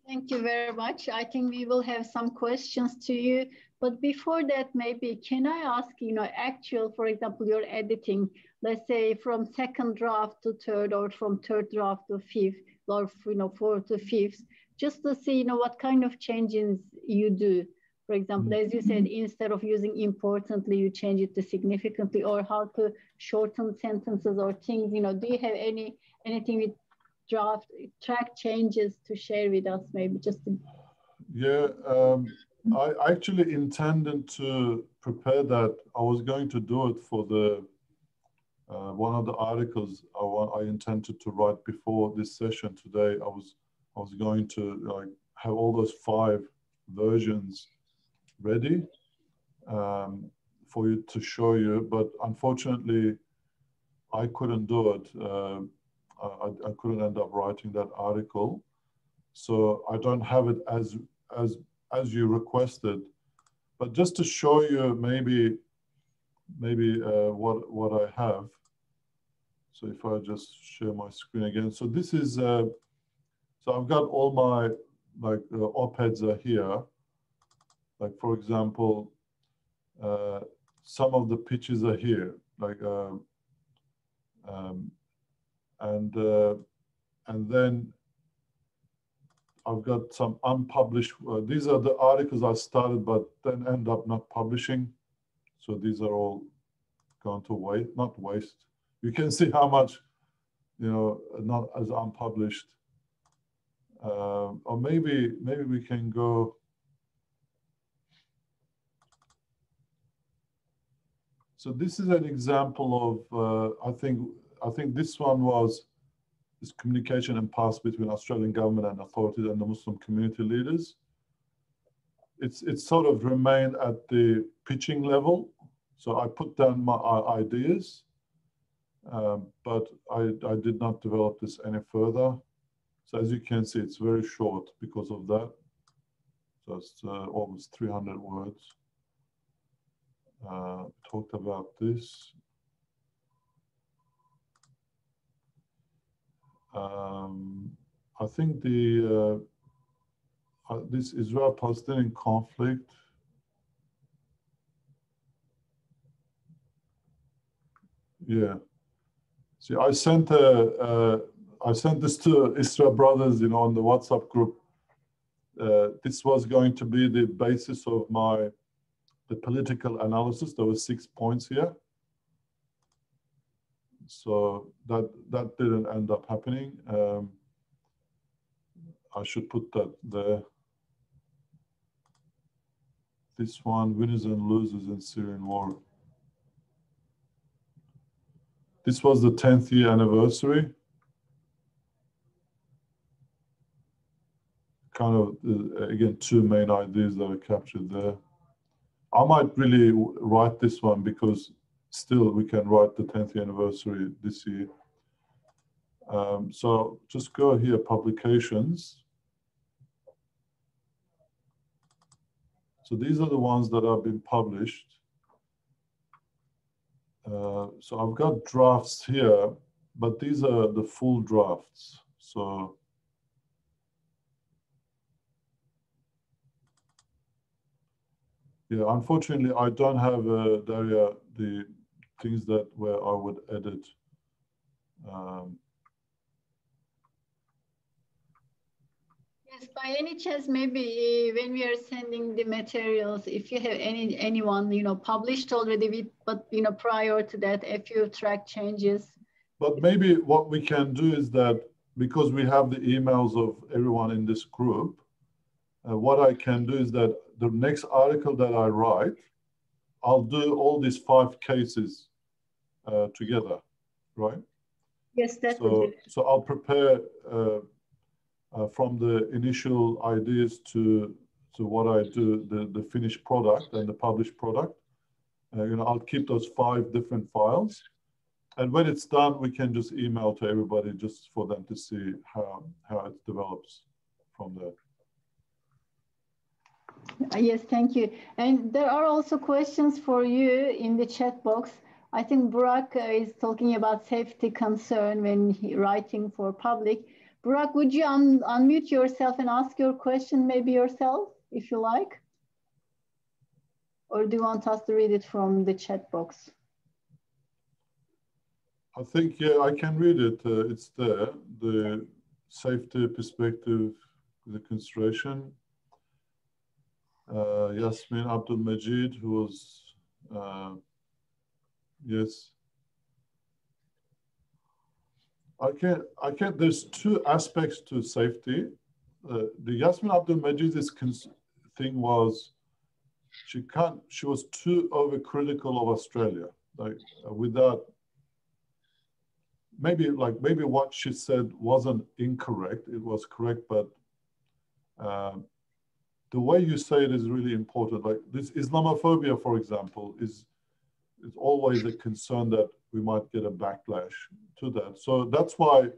Thank you very much. I think we will have some questions to you. But before that, maybe can I ask, you know, actual, for example, your editing, let's say from second draft to third, or from third draft to fifth, or, you know, fourth to fifth, just to see, you know, what kind of changes you do. For example, as you said, instead of using importantly, you change it to significantly, or how to shorten sentences or things, you know, do you have anything with track changes to share with us, maybe just to... Yeah, I actually intended to prepare that. I was going to do it for the one of the articles I intended to write before this session today. I was going to, like, have all those 5 versions ready for you to show you, but unfortunately I couldn't do it. I couldn't end up writing that article, so I don't have it as you requested. But just to show you maybe what I have. So if I just share my screen again. So this is so I've got all my, like, op-eds are here. Like, for example, some of the pitches are here, like, and then I've got some unpublished. These are the articles I started, but then end up not publishing. So these are all gone to waste, not waste. You can see how much, you know, not as unpublished. Or maybe we can go. So this is an example of, I think this one was this communication and pass between Australian government and authorities and the Muslim community leaders. It's sort of remained at the pitching level. So I put down my ideas, but I did not develop this any further. So as you can see, it's very short because of that. So it's almost 300 words. Talked about this. I think this Israel-Palestinian conflict. Yeah. See, I sent this to Israel Brothers, you know, on the WhatsApp group. This was going to be the basis of the political analysis. There were 6 points here. So that didn't end up happening. I should put that there. This one, winners and losers in Syrian war. This was the 10th year anniversary. Kind of, again, 2 main ideas that are captured there. I might really write this one because still we can write the 10th year anniversary this year. So just go here, publications. So these are the ones that have been published. So I've got drafts here, but these are the full drafts. So yeah, unfortunately, I don't have, Daria, the things that where I would edit. Yes, by any chance, maybe when we are sending the materials, if you have anyone, published already but, prior to that, a few track changes. But maybe what we can do is that, because we have the emails of everyone in this group, what I can do is that the next article that I write, I'll do all these 5 cases together, right? Yes, that would be. So I'll prepare from the initial ideas to what I do, the finished product and the published product. I'll keep those 5 different files. And when it's done, we can just email to everybody just for them to see how it develops from there. Yes, thank you. And there are also questions for you in the chat box. I think Burak is talking about safety concern when writing for public. Burak, would you unmute yourself and ask your question maybe yourself, if you like? Or do you want us to read it from the chat box? I think, yeah, I can read it. It's there, the safety perspective, the consideration. Yasmin Abdul Majid, who was, yes. I can't, there's 2 aspects to safety. The Yasmin Abdul Majid's thing was, she was too overcritical of Australia, like without, maybe what she said wasn't incorrect, it was correct, but the way you say it is really important. Like this Islamophobia, for example, is always a concern that we might get a backlash to that. So that's why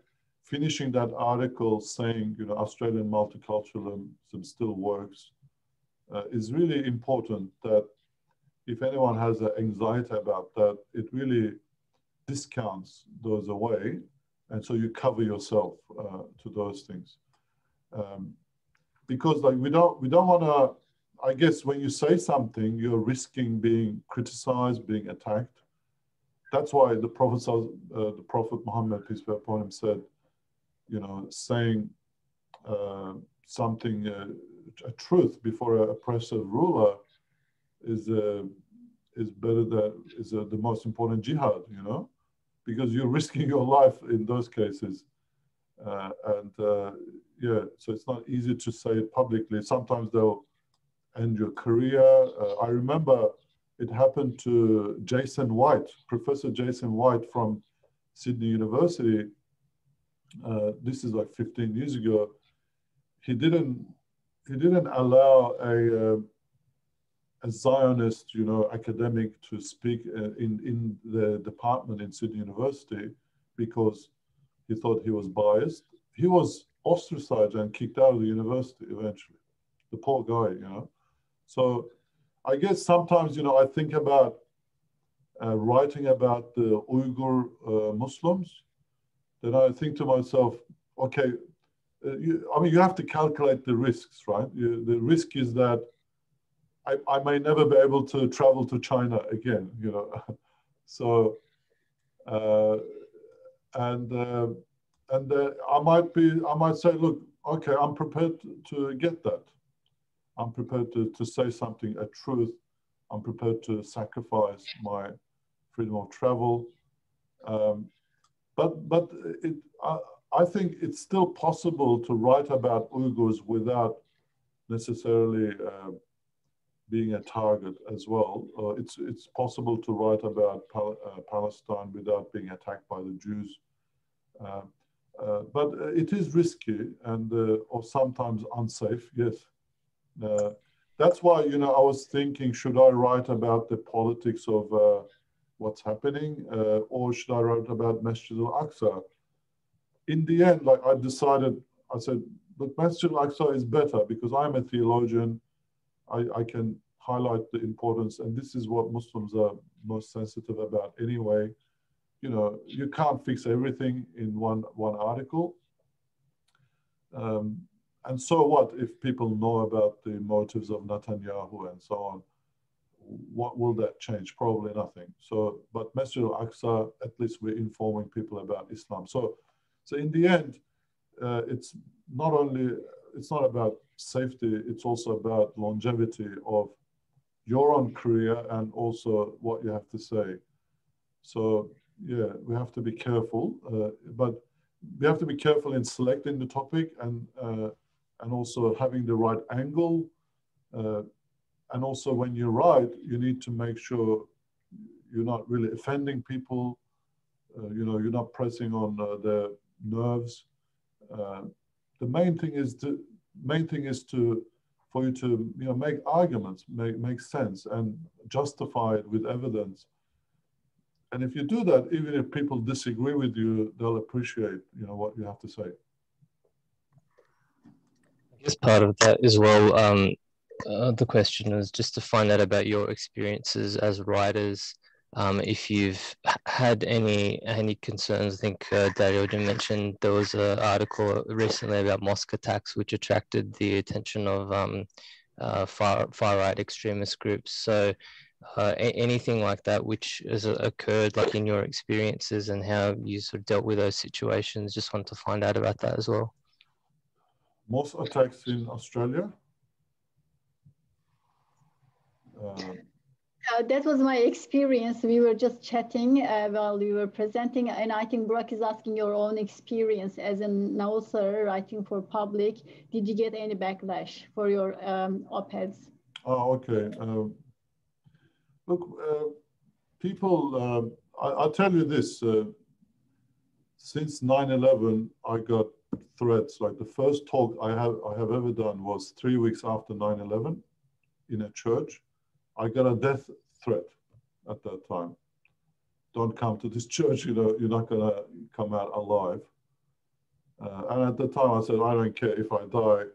finishing that article saying, Australian multiculturalism still works is really important, that if anyone has an anxiety about that, it really discounts those away. And so you cover yourself to those things. Because like we don't want to, I guess when you say something, you're risking being criticized, being attacked. That's why the Prophet Muhammad, peace be upon him, said, saying something, a truth before an oppressive ruler is better than, is the most important jihad, because you're risking your life in those cases. Yeah, so it's not easy to say it publicly. Sometimes they'll end your career. I remember it happened to Jason White, Professor Jason White from Sydney University. This is like 15 years ago. He didn't allow a Zionist, academic to speak in the department in Sydney University because he thought he was biased. He was ostracized and kicked out of the university eventually. The poor guy, So I guess sometimes, I think about writing about the Uyghur Muslims, then I think to myself, okay, you have to calculate the risks, right? The risk is that I may never be able to travel to China again, So, I might say, look, okay, I'm prepared to get that. I'm prepared to say something, a truth. I'm prepared to sacrifice my freedom of travel. But I think it's still possible to write about Uyghurs without necessarily being a target as well. It's possible to write about Palestine without being attacked by the Jews. But it is risky and or sometimes unsafe, yes. That's why, I was thinking, should I write about the politics of what's happening or should I write about Masjid al-Aqsa? In the end, I said, look, Masjid al-Aqsa is better because I'm a theologian. I can highlight the importance, and this is what Muslims are most sensitive about anyway. You can't fix everything in one article. And so what if people know about the motives of Netanyahu and so on? What will that change? Probably nothing. So, but Masjid al-Aqsa, at least we're informing people about Islam. So in the end, it's not only it's not about safety, it's also about longevity of your own career and also what you have to say. So yeah, we have to be careful, but we have to be careful in selecting the topic and also having the right angle. And also when you write, you need to make sure you're not really offending people. You know, you're not pressing on their nerves. The main thing is for you to, you know, make arguments, make sense and justify it with evidence. And if you do that, even if people disagree with you, they'll appreciate, you know, what you have to say. I guess part of that as well, the question is just to find out about your experiences as writers. If you've had any concerns. I think Dario mentioned there was an article recently about mosque attacks, which attracted the attention of far-right extremist groups. So anything like that which has occurred, like in your experiences and how you sort of dealt with those situations, just want to find out about that as well. Mosque attacks in Australia? That was my experience. We were just chatting while you were presenting, and I think Burak is asking your own experience as an author writing for public. Did you get any backlash for your op-eds? Oh, okay. Look, people, I'll tell you this, since 9/11, I got threats. Like the first talk I have ever done was 3 weeks after 9/11 in a church. I got a death threat at that time. Don't come to this church, you know, you're not gonna come out alive. And at the time I said, I don't care if I die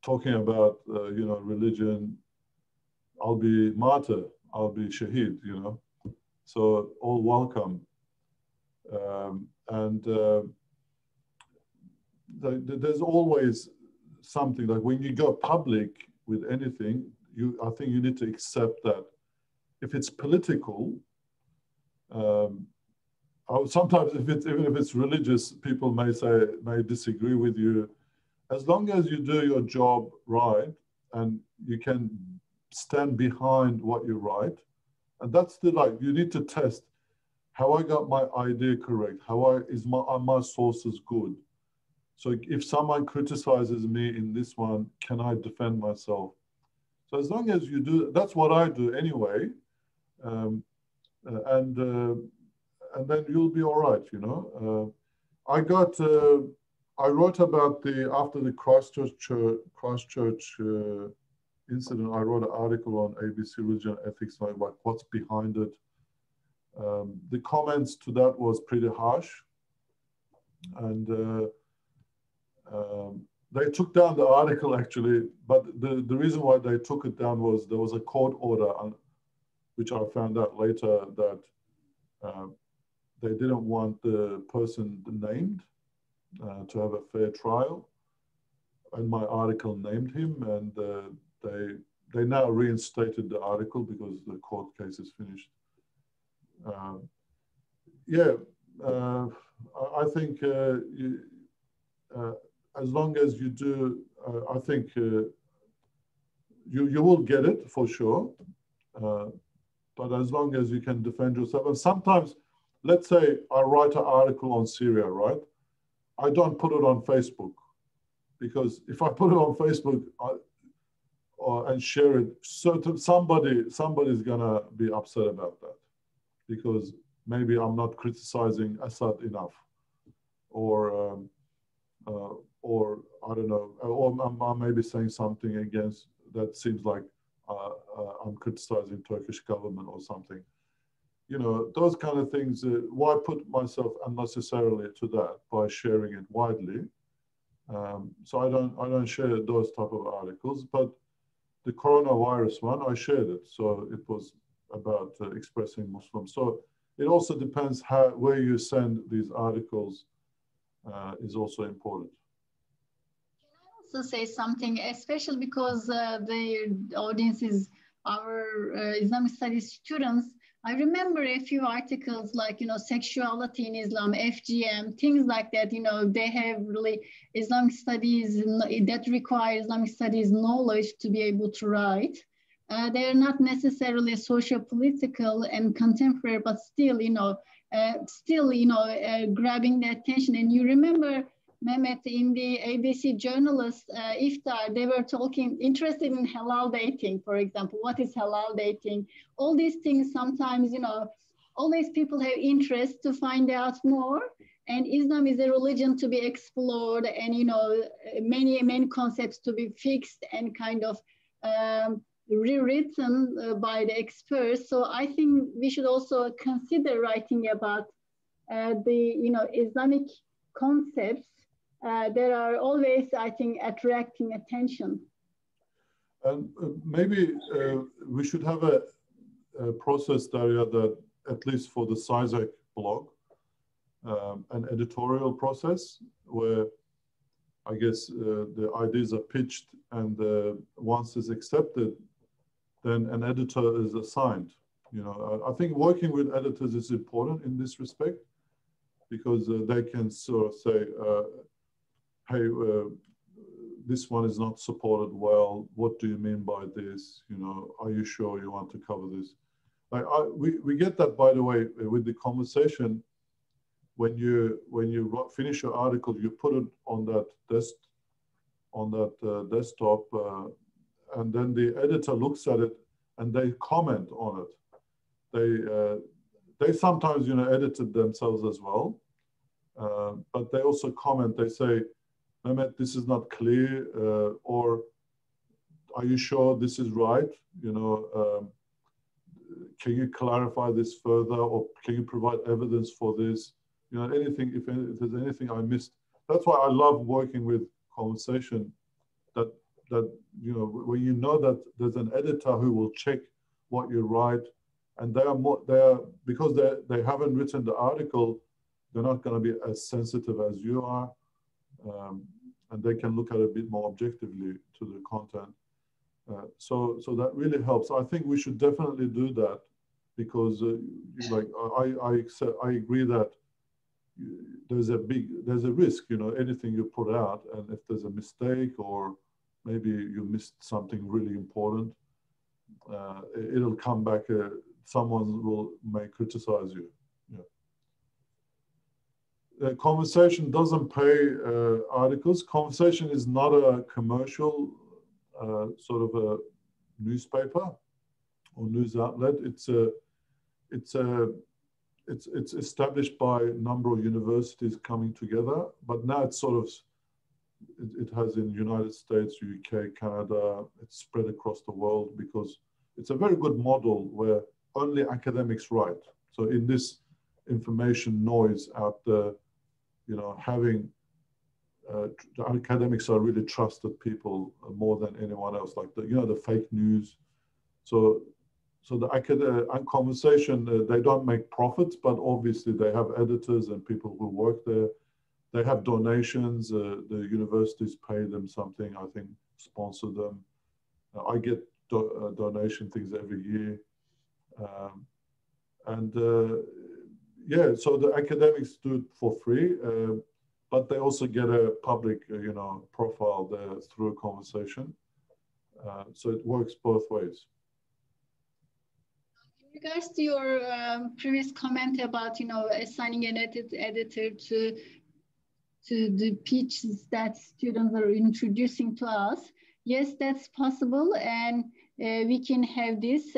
talking about, you know, religion, I'll be martyr, I'll be shaheed, you know. So all welcome. There's always something, like when you go public with anything, I think you need to accept that if it's political, sometimes even if it's religious, people may disagree with you. As long as you do your job right and you can stand behind what you write, and that's you need to test how I got my idea correct, are my sources good. So if someone criticizes me in this one, can I defend myself? So as long as you do, that's what I do anyway, and then you'll be all right, you know. I wrote about after the Christchurch incident. I wrote an article on ABC Religion Ethics, like what's behind it. The comments to that was pretty harsh, and they took down the article actually, but the reason why they took it down was there was a court order, which I found out later, that they didn't want the person named to have a fair trial, and my article named him, and they now reinstated the article because the court case is finished. I think as long as you do, I think you will get it for sure. But as long as you can defend yourself, and sometimes, let's say I write an article on Syria, right? I don't put it on Facebook, because if I put it on Facebook and share it, somebody's gonna be upset about that, because maybe I'm not criticizing Assad enough, or I don't know, or I may be saying something against that seems like I'm criticizing Turkish government or something. You know, those kind of things. Why put myself unnecessarily to that by sharing it widely? So I don't share those type of articles. But the coronavirus one, I shared it. So it was about expressing Muslims. So it also depends where you send these articles is also important. Can I also say something, especially because the audience is our Islamic studies students? I remember a few articles like, sexuality in Islam, FGM, things like that, they have really Islamic studies that require Islamic studies knowledge to be able to write. They're not necessarily socio-political and contemporary, but still, grabbing the attention. And you remember, Mehmet, in the ABC journalist Iftar, they were interested in halal dating, for example. What is halal dating? All these things sometimes, all these people have interest to find out more. And Islam is a religion to be explored and, many concepts to be fixed and kind of rewritten by the experts. So I think we should also consider writing about the, Islamic concepts that are always, I think, attracting attention. And maybe we should have a process, Daria, that at least for the CISAC blog, an editorial process where I guess the ideas are pitched and once it's accepted, then an editor is assigned. I think working with editors is important in this respect because they can sort of say, hey, this one is not supported well. What do you mean by this? Are you sure you want to cover this? We get that, by the way, with the conversation. When you finish your article, you put it on that desktop, and then the editor looks at it and they comment on it. They sometimes edit it themselves as well, but they also comment. They say, Mehmet, this is not clear, or are you sure this is right? Can you clarify this further, or can you provide evidence for this? Anything, if there's anything I missed. That's why I love working with conversation, that when you know that there's an editor who will check what you write, and because they haven't written the article, they're not going to be as sensitive as you are, and they can look at it a bit more objectively to the content. So that really helps. I think we should definitely do that because, I agree that there's a risk, anything you put out, and if there's a mistake or maybe you missed something really important, it'll come back. Someone may criticize you. Conversation doesn't pay articles. Conversation is not a commercial sort of a newspaper or news outlet. It's established by a number of universities coming together, but now it's sort of, it has in United States, UK, Canada, it's spread across the world because it's a very good model where only academics write. So in this information noise out there, having the academics are really trusted people more than anyone else, like the fake news. So the academic conversation, they don't make profits, but obviously they have editors and people who work there. They have donations. The universities pay them something, I think, sponsor them. I get donation things every year. Yeah, so the academics do it for free, but they also get a public, profile there through a conversation. So it works both ways. In regards to your previous comment about, assigning an editor to the pitches that students are introducing to us, yes, that's possible, and we can have this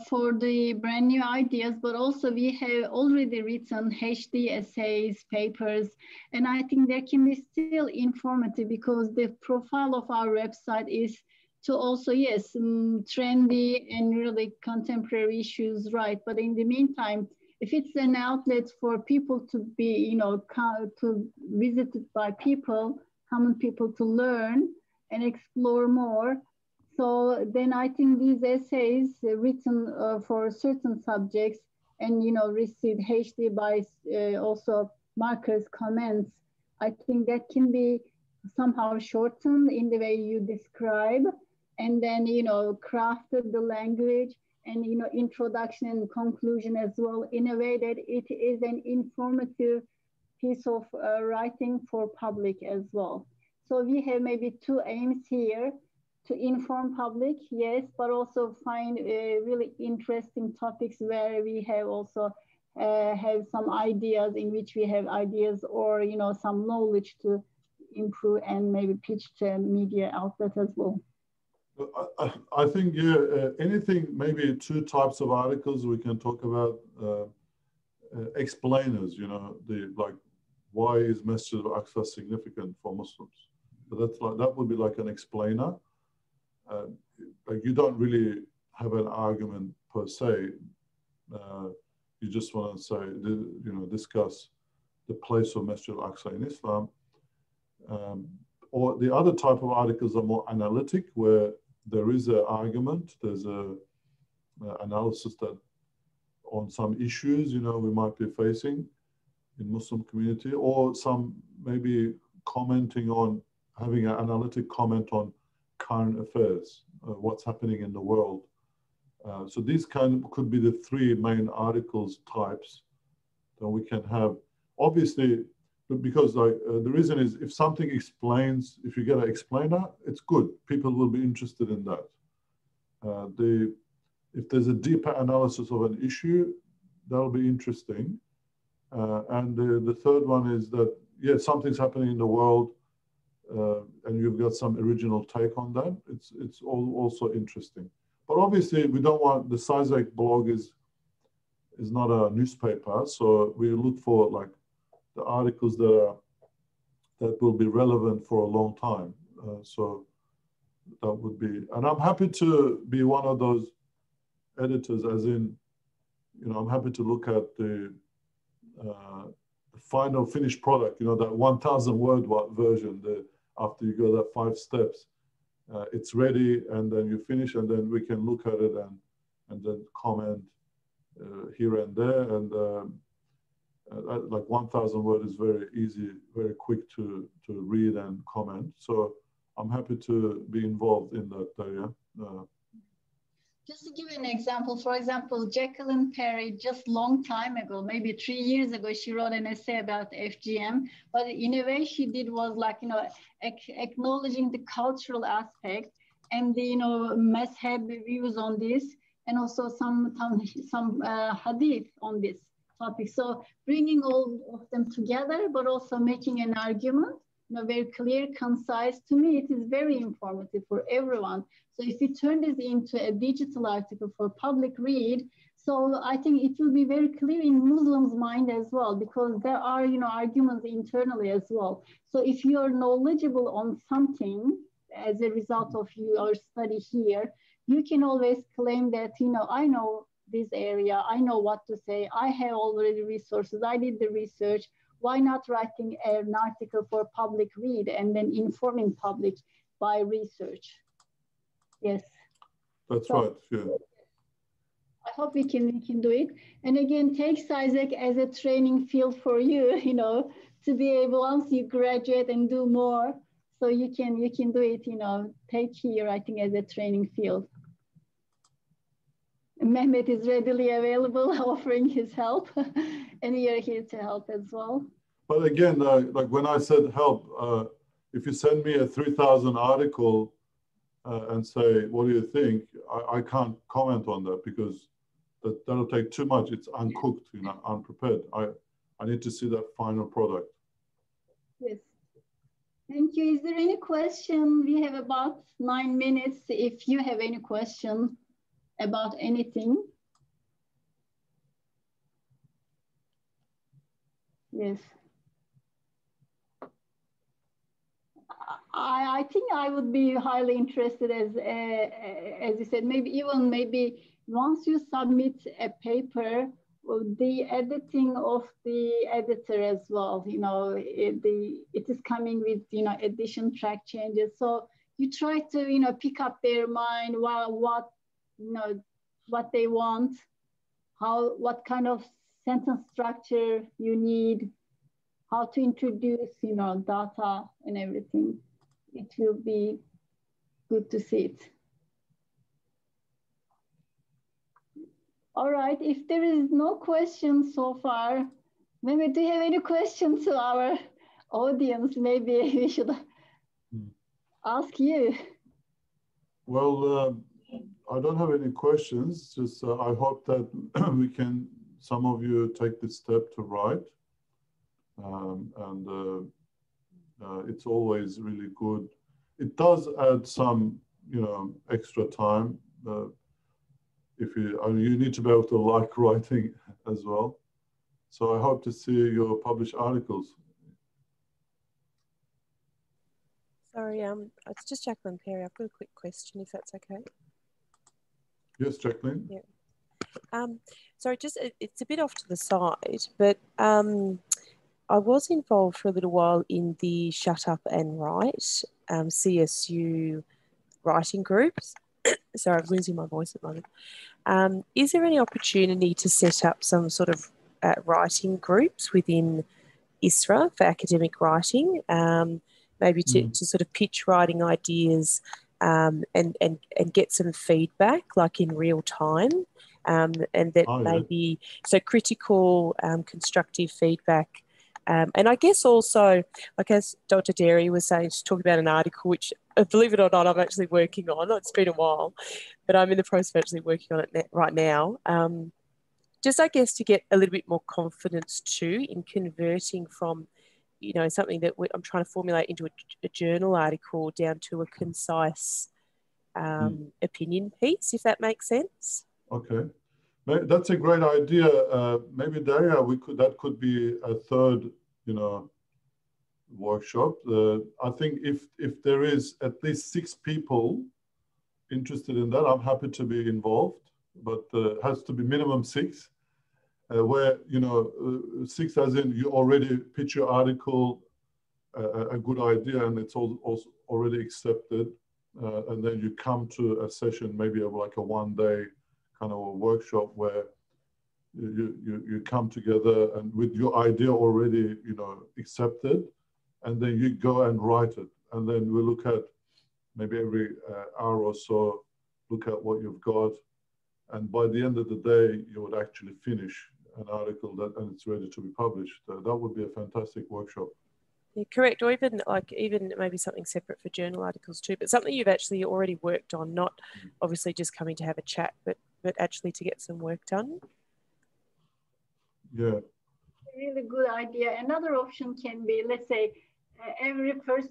for the brand new ideas, but also we have already written HD essays, papers, and I think that can be still informative because the profile of our website is to also, yes, trendy and really contemporary issues, right? But in the meantime, if it's an outlet for people to be, to visited by people, common people to learn and explore more, so then I think these essays written for certain subjects and, received HD by also markers, comments, I think that can be somehow shortened in the way you describe, and then, crafted the language and introduction and conclusion as well, in a way that it is an informative piece of writing for public as well. So we have maybe two aims here: to inform public, yes, but also find really interesting topics where we have also have some ideas, in which we have ideas or some knowledge to improve and maybe pitch to media outlet as well. I think, yeah, anything, maybe two types of articles we can talk about. Explainers, like, why is Masjid al-Aqsa significant for Muslims? So that would be like an explainer. Like, you don't really have an argument per se. You just want to say, discuss the place of Masjid al-Aqsa in Islam. Or the other type of articles are more analytic, where there is an argument, there's a analysis that on some issues, we might be facing in Muslim community, or some maybe commenting on, having an analytic comment on current affairs, what's happening in the world. So these could be the three main articles types that we can have. Obviously, because the reason is, if something explains, if you get an explainer, it's good. People will be interested in that. If there's a deeper analysis of an issue, that'll be interesting. And the third one is that, yeah, something's happening in the world, and you've got some original take on that. It's also interesting. But obviously, we don't want, the SciSec blog is not a newspaper, so we look for like the articles that will be relevant for a long time. So that would be, and I'm happy to be one of those editors, as in, I'm happy to look at the final finished product, that 1,000 word version, after you go that 5 steps, it's ready, and then you finish, and then we can look at it and then comment here and there. And like 1,000 word is very easy, very quick to read and comment. So I'm happy to be involved in that area. Just to give an example, for example, Jacqueline Perry, just long time ago, maybe 3 years ago, she wrote an essay about FGM. But in a way she did was like, acknowledging the cultural aspect and the, mazhab views on this, and also some hadith on this topic. So bringing all of them together, but also making an argument, very clear, concise. To me, it is very informative for everyone. So if you turn this into a digital article for public read, so I think it will be very clear in Muslims' mind as well, because there are, arguments internally as well. So if you are knowledgeable on something as a result of your study here, you can always claim that, I know this area, I know what to say, I have already resources, I did the research. Why not writing an article for public read and then informing public by research? Yes. That's right, yeah. I hope we can do it. And again, take SciSec as a training field for you, to be able, once you graduate and do more, so you can do it, take here, I think, as a training field. Mehmet is readily available, offering his help, and you're here to help as well. But again, like when I said help, if you send me a 3,000 article and say, what do you think? I can't comment on that, because that'll take too much. It's uncooked, unprepared. I need to see that final product. Yes. Thank you. Is there any question? We have about 9 minutes. If you have any question about anything. Yes. I think I would be highly interested, as you said, maybe once you submit a paper, the editing of the editor as well, it is coming with, addition, track changes. So you try to, pick up their mind, what they want, what kind of sentence structure you need, how to introduce, data and everything. It will be good to see it. All right, if there is no questions so far, maybe do you have any questions to our audience? Maybe we should ask you. Well, I don't have any questions. Just I hope that some of you take this step to write. It's always really good. It does add some, extra time. If you need to be able to like writing as well. So I hope to see your published articles. Sorry, it's just Jacqueline Perry. I've got a quick question, if that's okay. Yes, Jacqueline. Yeah. Sorry, it's a bit off to the side, but I was involved for a little while in the Shut Up and Write CSU writing groups. Sorry, I'm losing my voice at the moment. Is there any opportunity to set up some sort of writing groups within ISRA for academic writing? Maybe to sort of pitch writing ideas and get some feedback, like in real time, and that maybe so critical, constructive feedback. And I guess also, like as Dr. Derry was saying, she's talking about an article which, believe it or not, I'm actually working on. It's been a while, but I'm in the process of actually working on it right now. Just, I guess, to get a little bit more confidence too in converting from, something that I'm trying to formulate into a journal article down to a concise opinion piece, if that makes sense. Okay. That's a great idea. Maybe Daria, that could be a third, workshop. I think if there is at least 6 people interested in that, I'm happy to be involved, but it has to be minimum 6, where, 6 as in you already pitch your article, a good idea, and it's also already accepted. And then you come to a session, maybe of like a one-day kind of a workshop where you come together and with your idea already, accepted, and then you go and write it. And then we look at maybe every hour or so, look at what you've got. And by the end of the day, you would actually finish an article and it's ready to be published. That would be a fantastic workshop. Yeah, correct. Or even maybe something separate for journal articles too, but something you've actually already worked on, not obviously just coming to have a chat, but actually to get some work done. Yeah. Really good idea. Another option can be, let's say, every first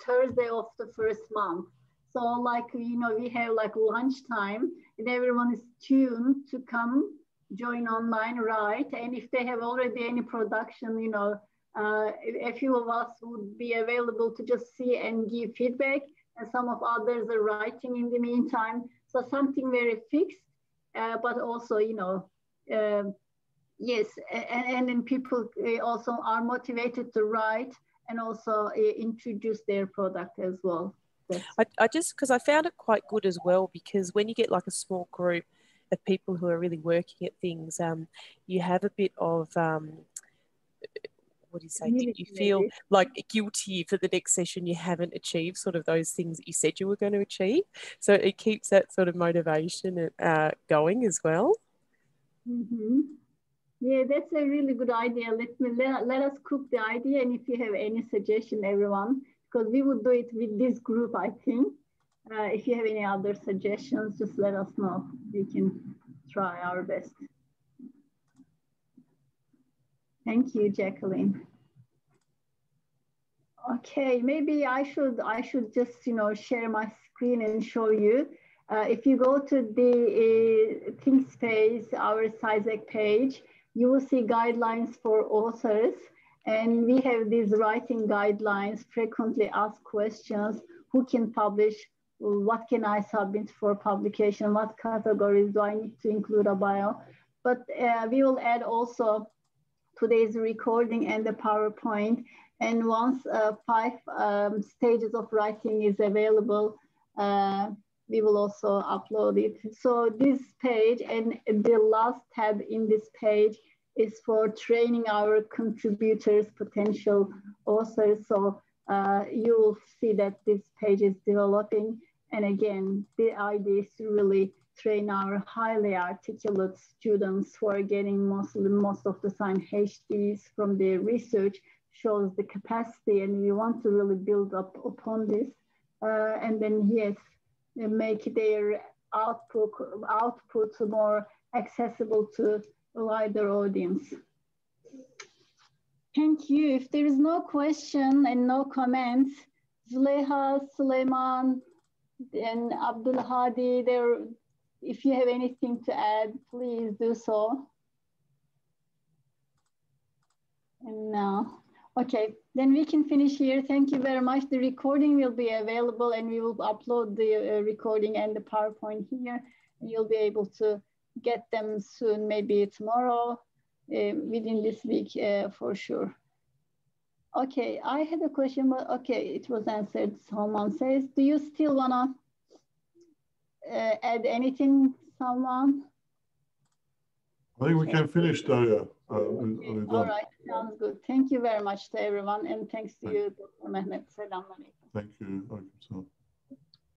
Thursday of the first month. So like, we have like lunchtime and everyone is tuned to come join online, right? And if they have already any production, a few of us would be available to just see and give feedback, and some of others are writing in the meantime. So something very fixed, but also, yes, and then people also are motivated to write and also introduce their product as well. I just, because I found it quite good as well, because when you get like a small group of people who are really working at things, you have a bit of, what do you say, you feel like guilty for the next session you haven't achieved sort of those things that you said you were going to achieve. So it keeps that sort of motivation going as well. Mm-hmm. Yeah, that's a really good idea. Let us cook the idea, and if you have any suggestion, everyone, because we would do it with this group, I think. If you have any other suggestions, just let us know. We can try our best. Thank you, Jacqueline. Okay, maybe I should just share my screen and show you. If you go to the ThinkSpace, our SciSec page, you will see guidelines for authors, and we have these writing guidelines, frequently asked questions, who can publish, what can I submit for publication, what categories do I need to include a bio. But we will add also today's recording and the PowerPoint, and once 5 stages of writing is available, we will also upload it. So this page and the last tab in this page is for training our contributors, potential authors. So you will see that this page is developing. And again, the idea is to really train our highly articulate students who are getting most of the time HDs from their research, shows the capacity, and we want to really build up upon this. And then, yes, make their output more accessible to a wider audience. Thank you. If there is no question and no comments, Züleyha, Süleyman, and Abdul Hadi, if you have anything to add, please do so. And now, okay, then we can finish here. Thank you very much. The recording will be available, and we will upload the recording and the PowerPoint here. And you'll be able to get them soon, maybe tomorrow, within this week for sure. Okay, I had a question, but okay, it was answered. Someone says, do you still wanna add anything, someone? I think we can finish, Daria. All right, sounds good. Thank you very much to everyone, and thanks to you, Dr. Mehmet. Selamünaleyküm. Thank you.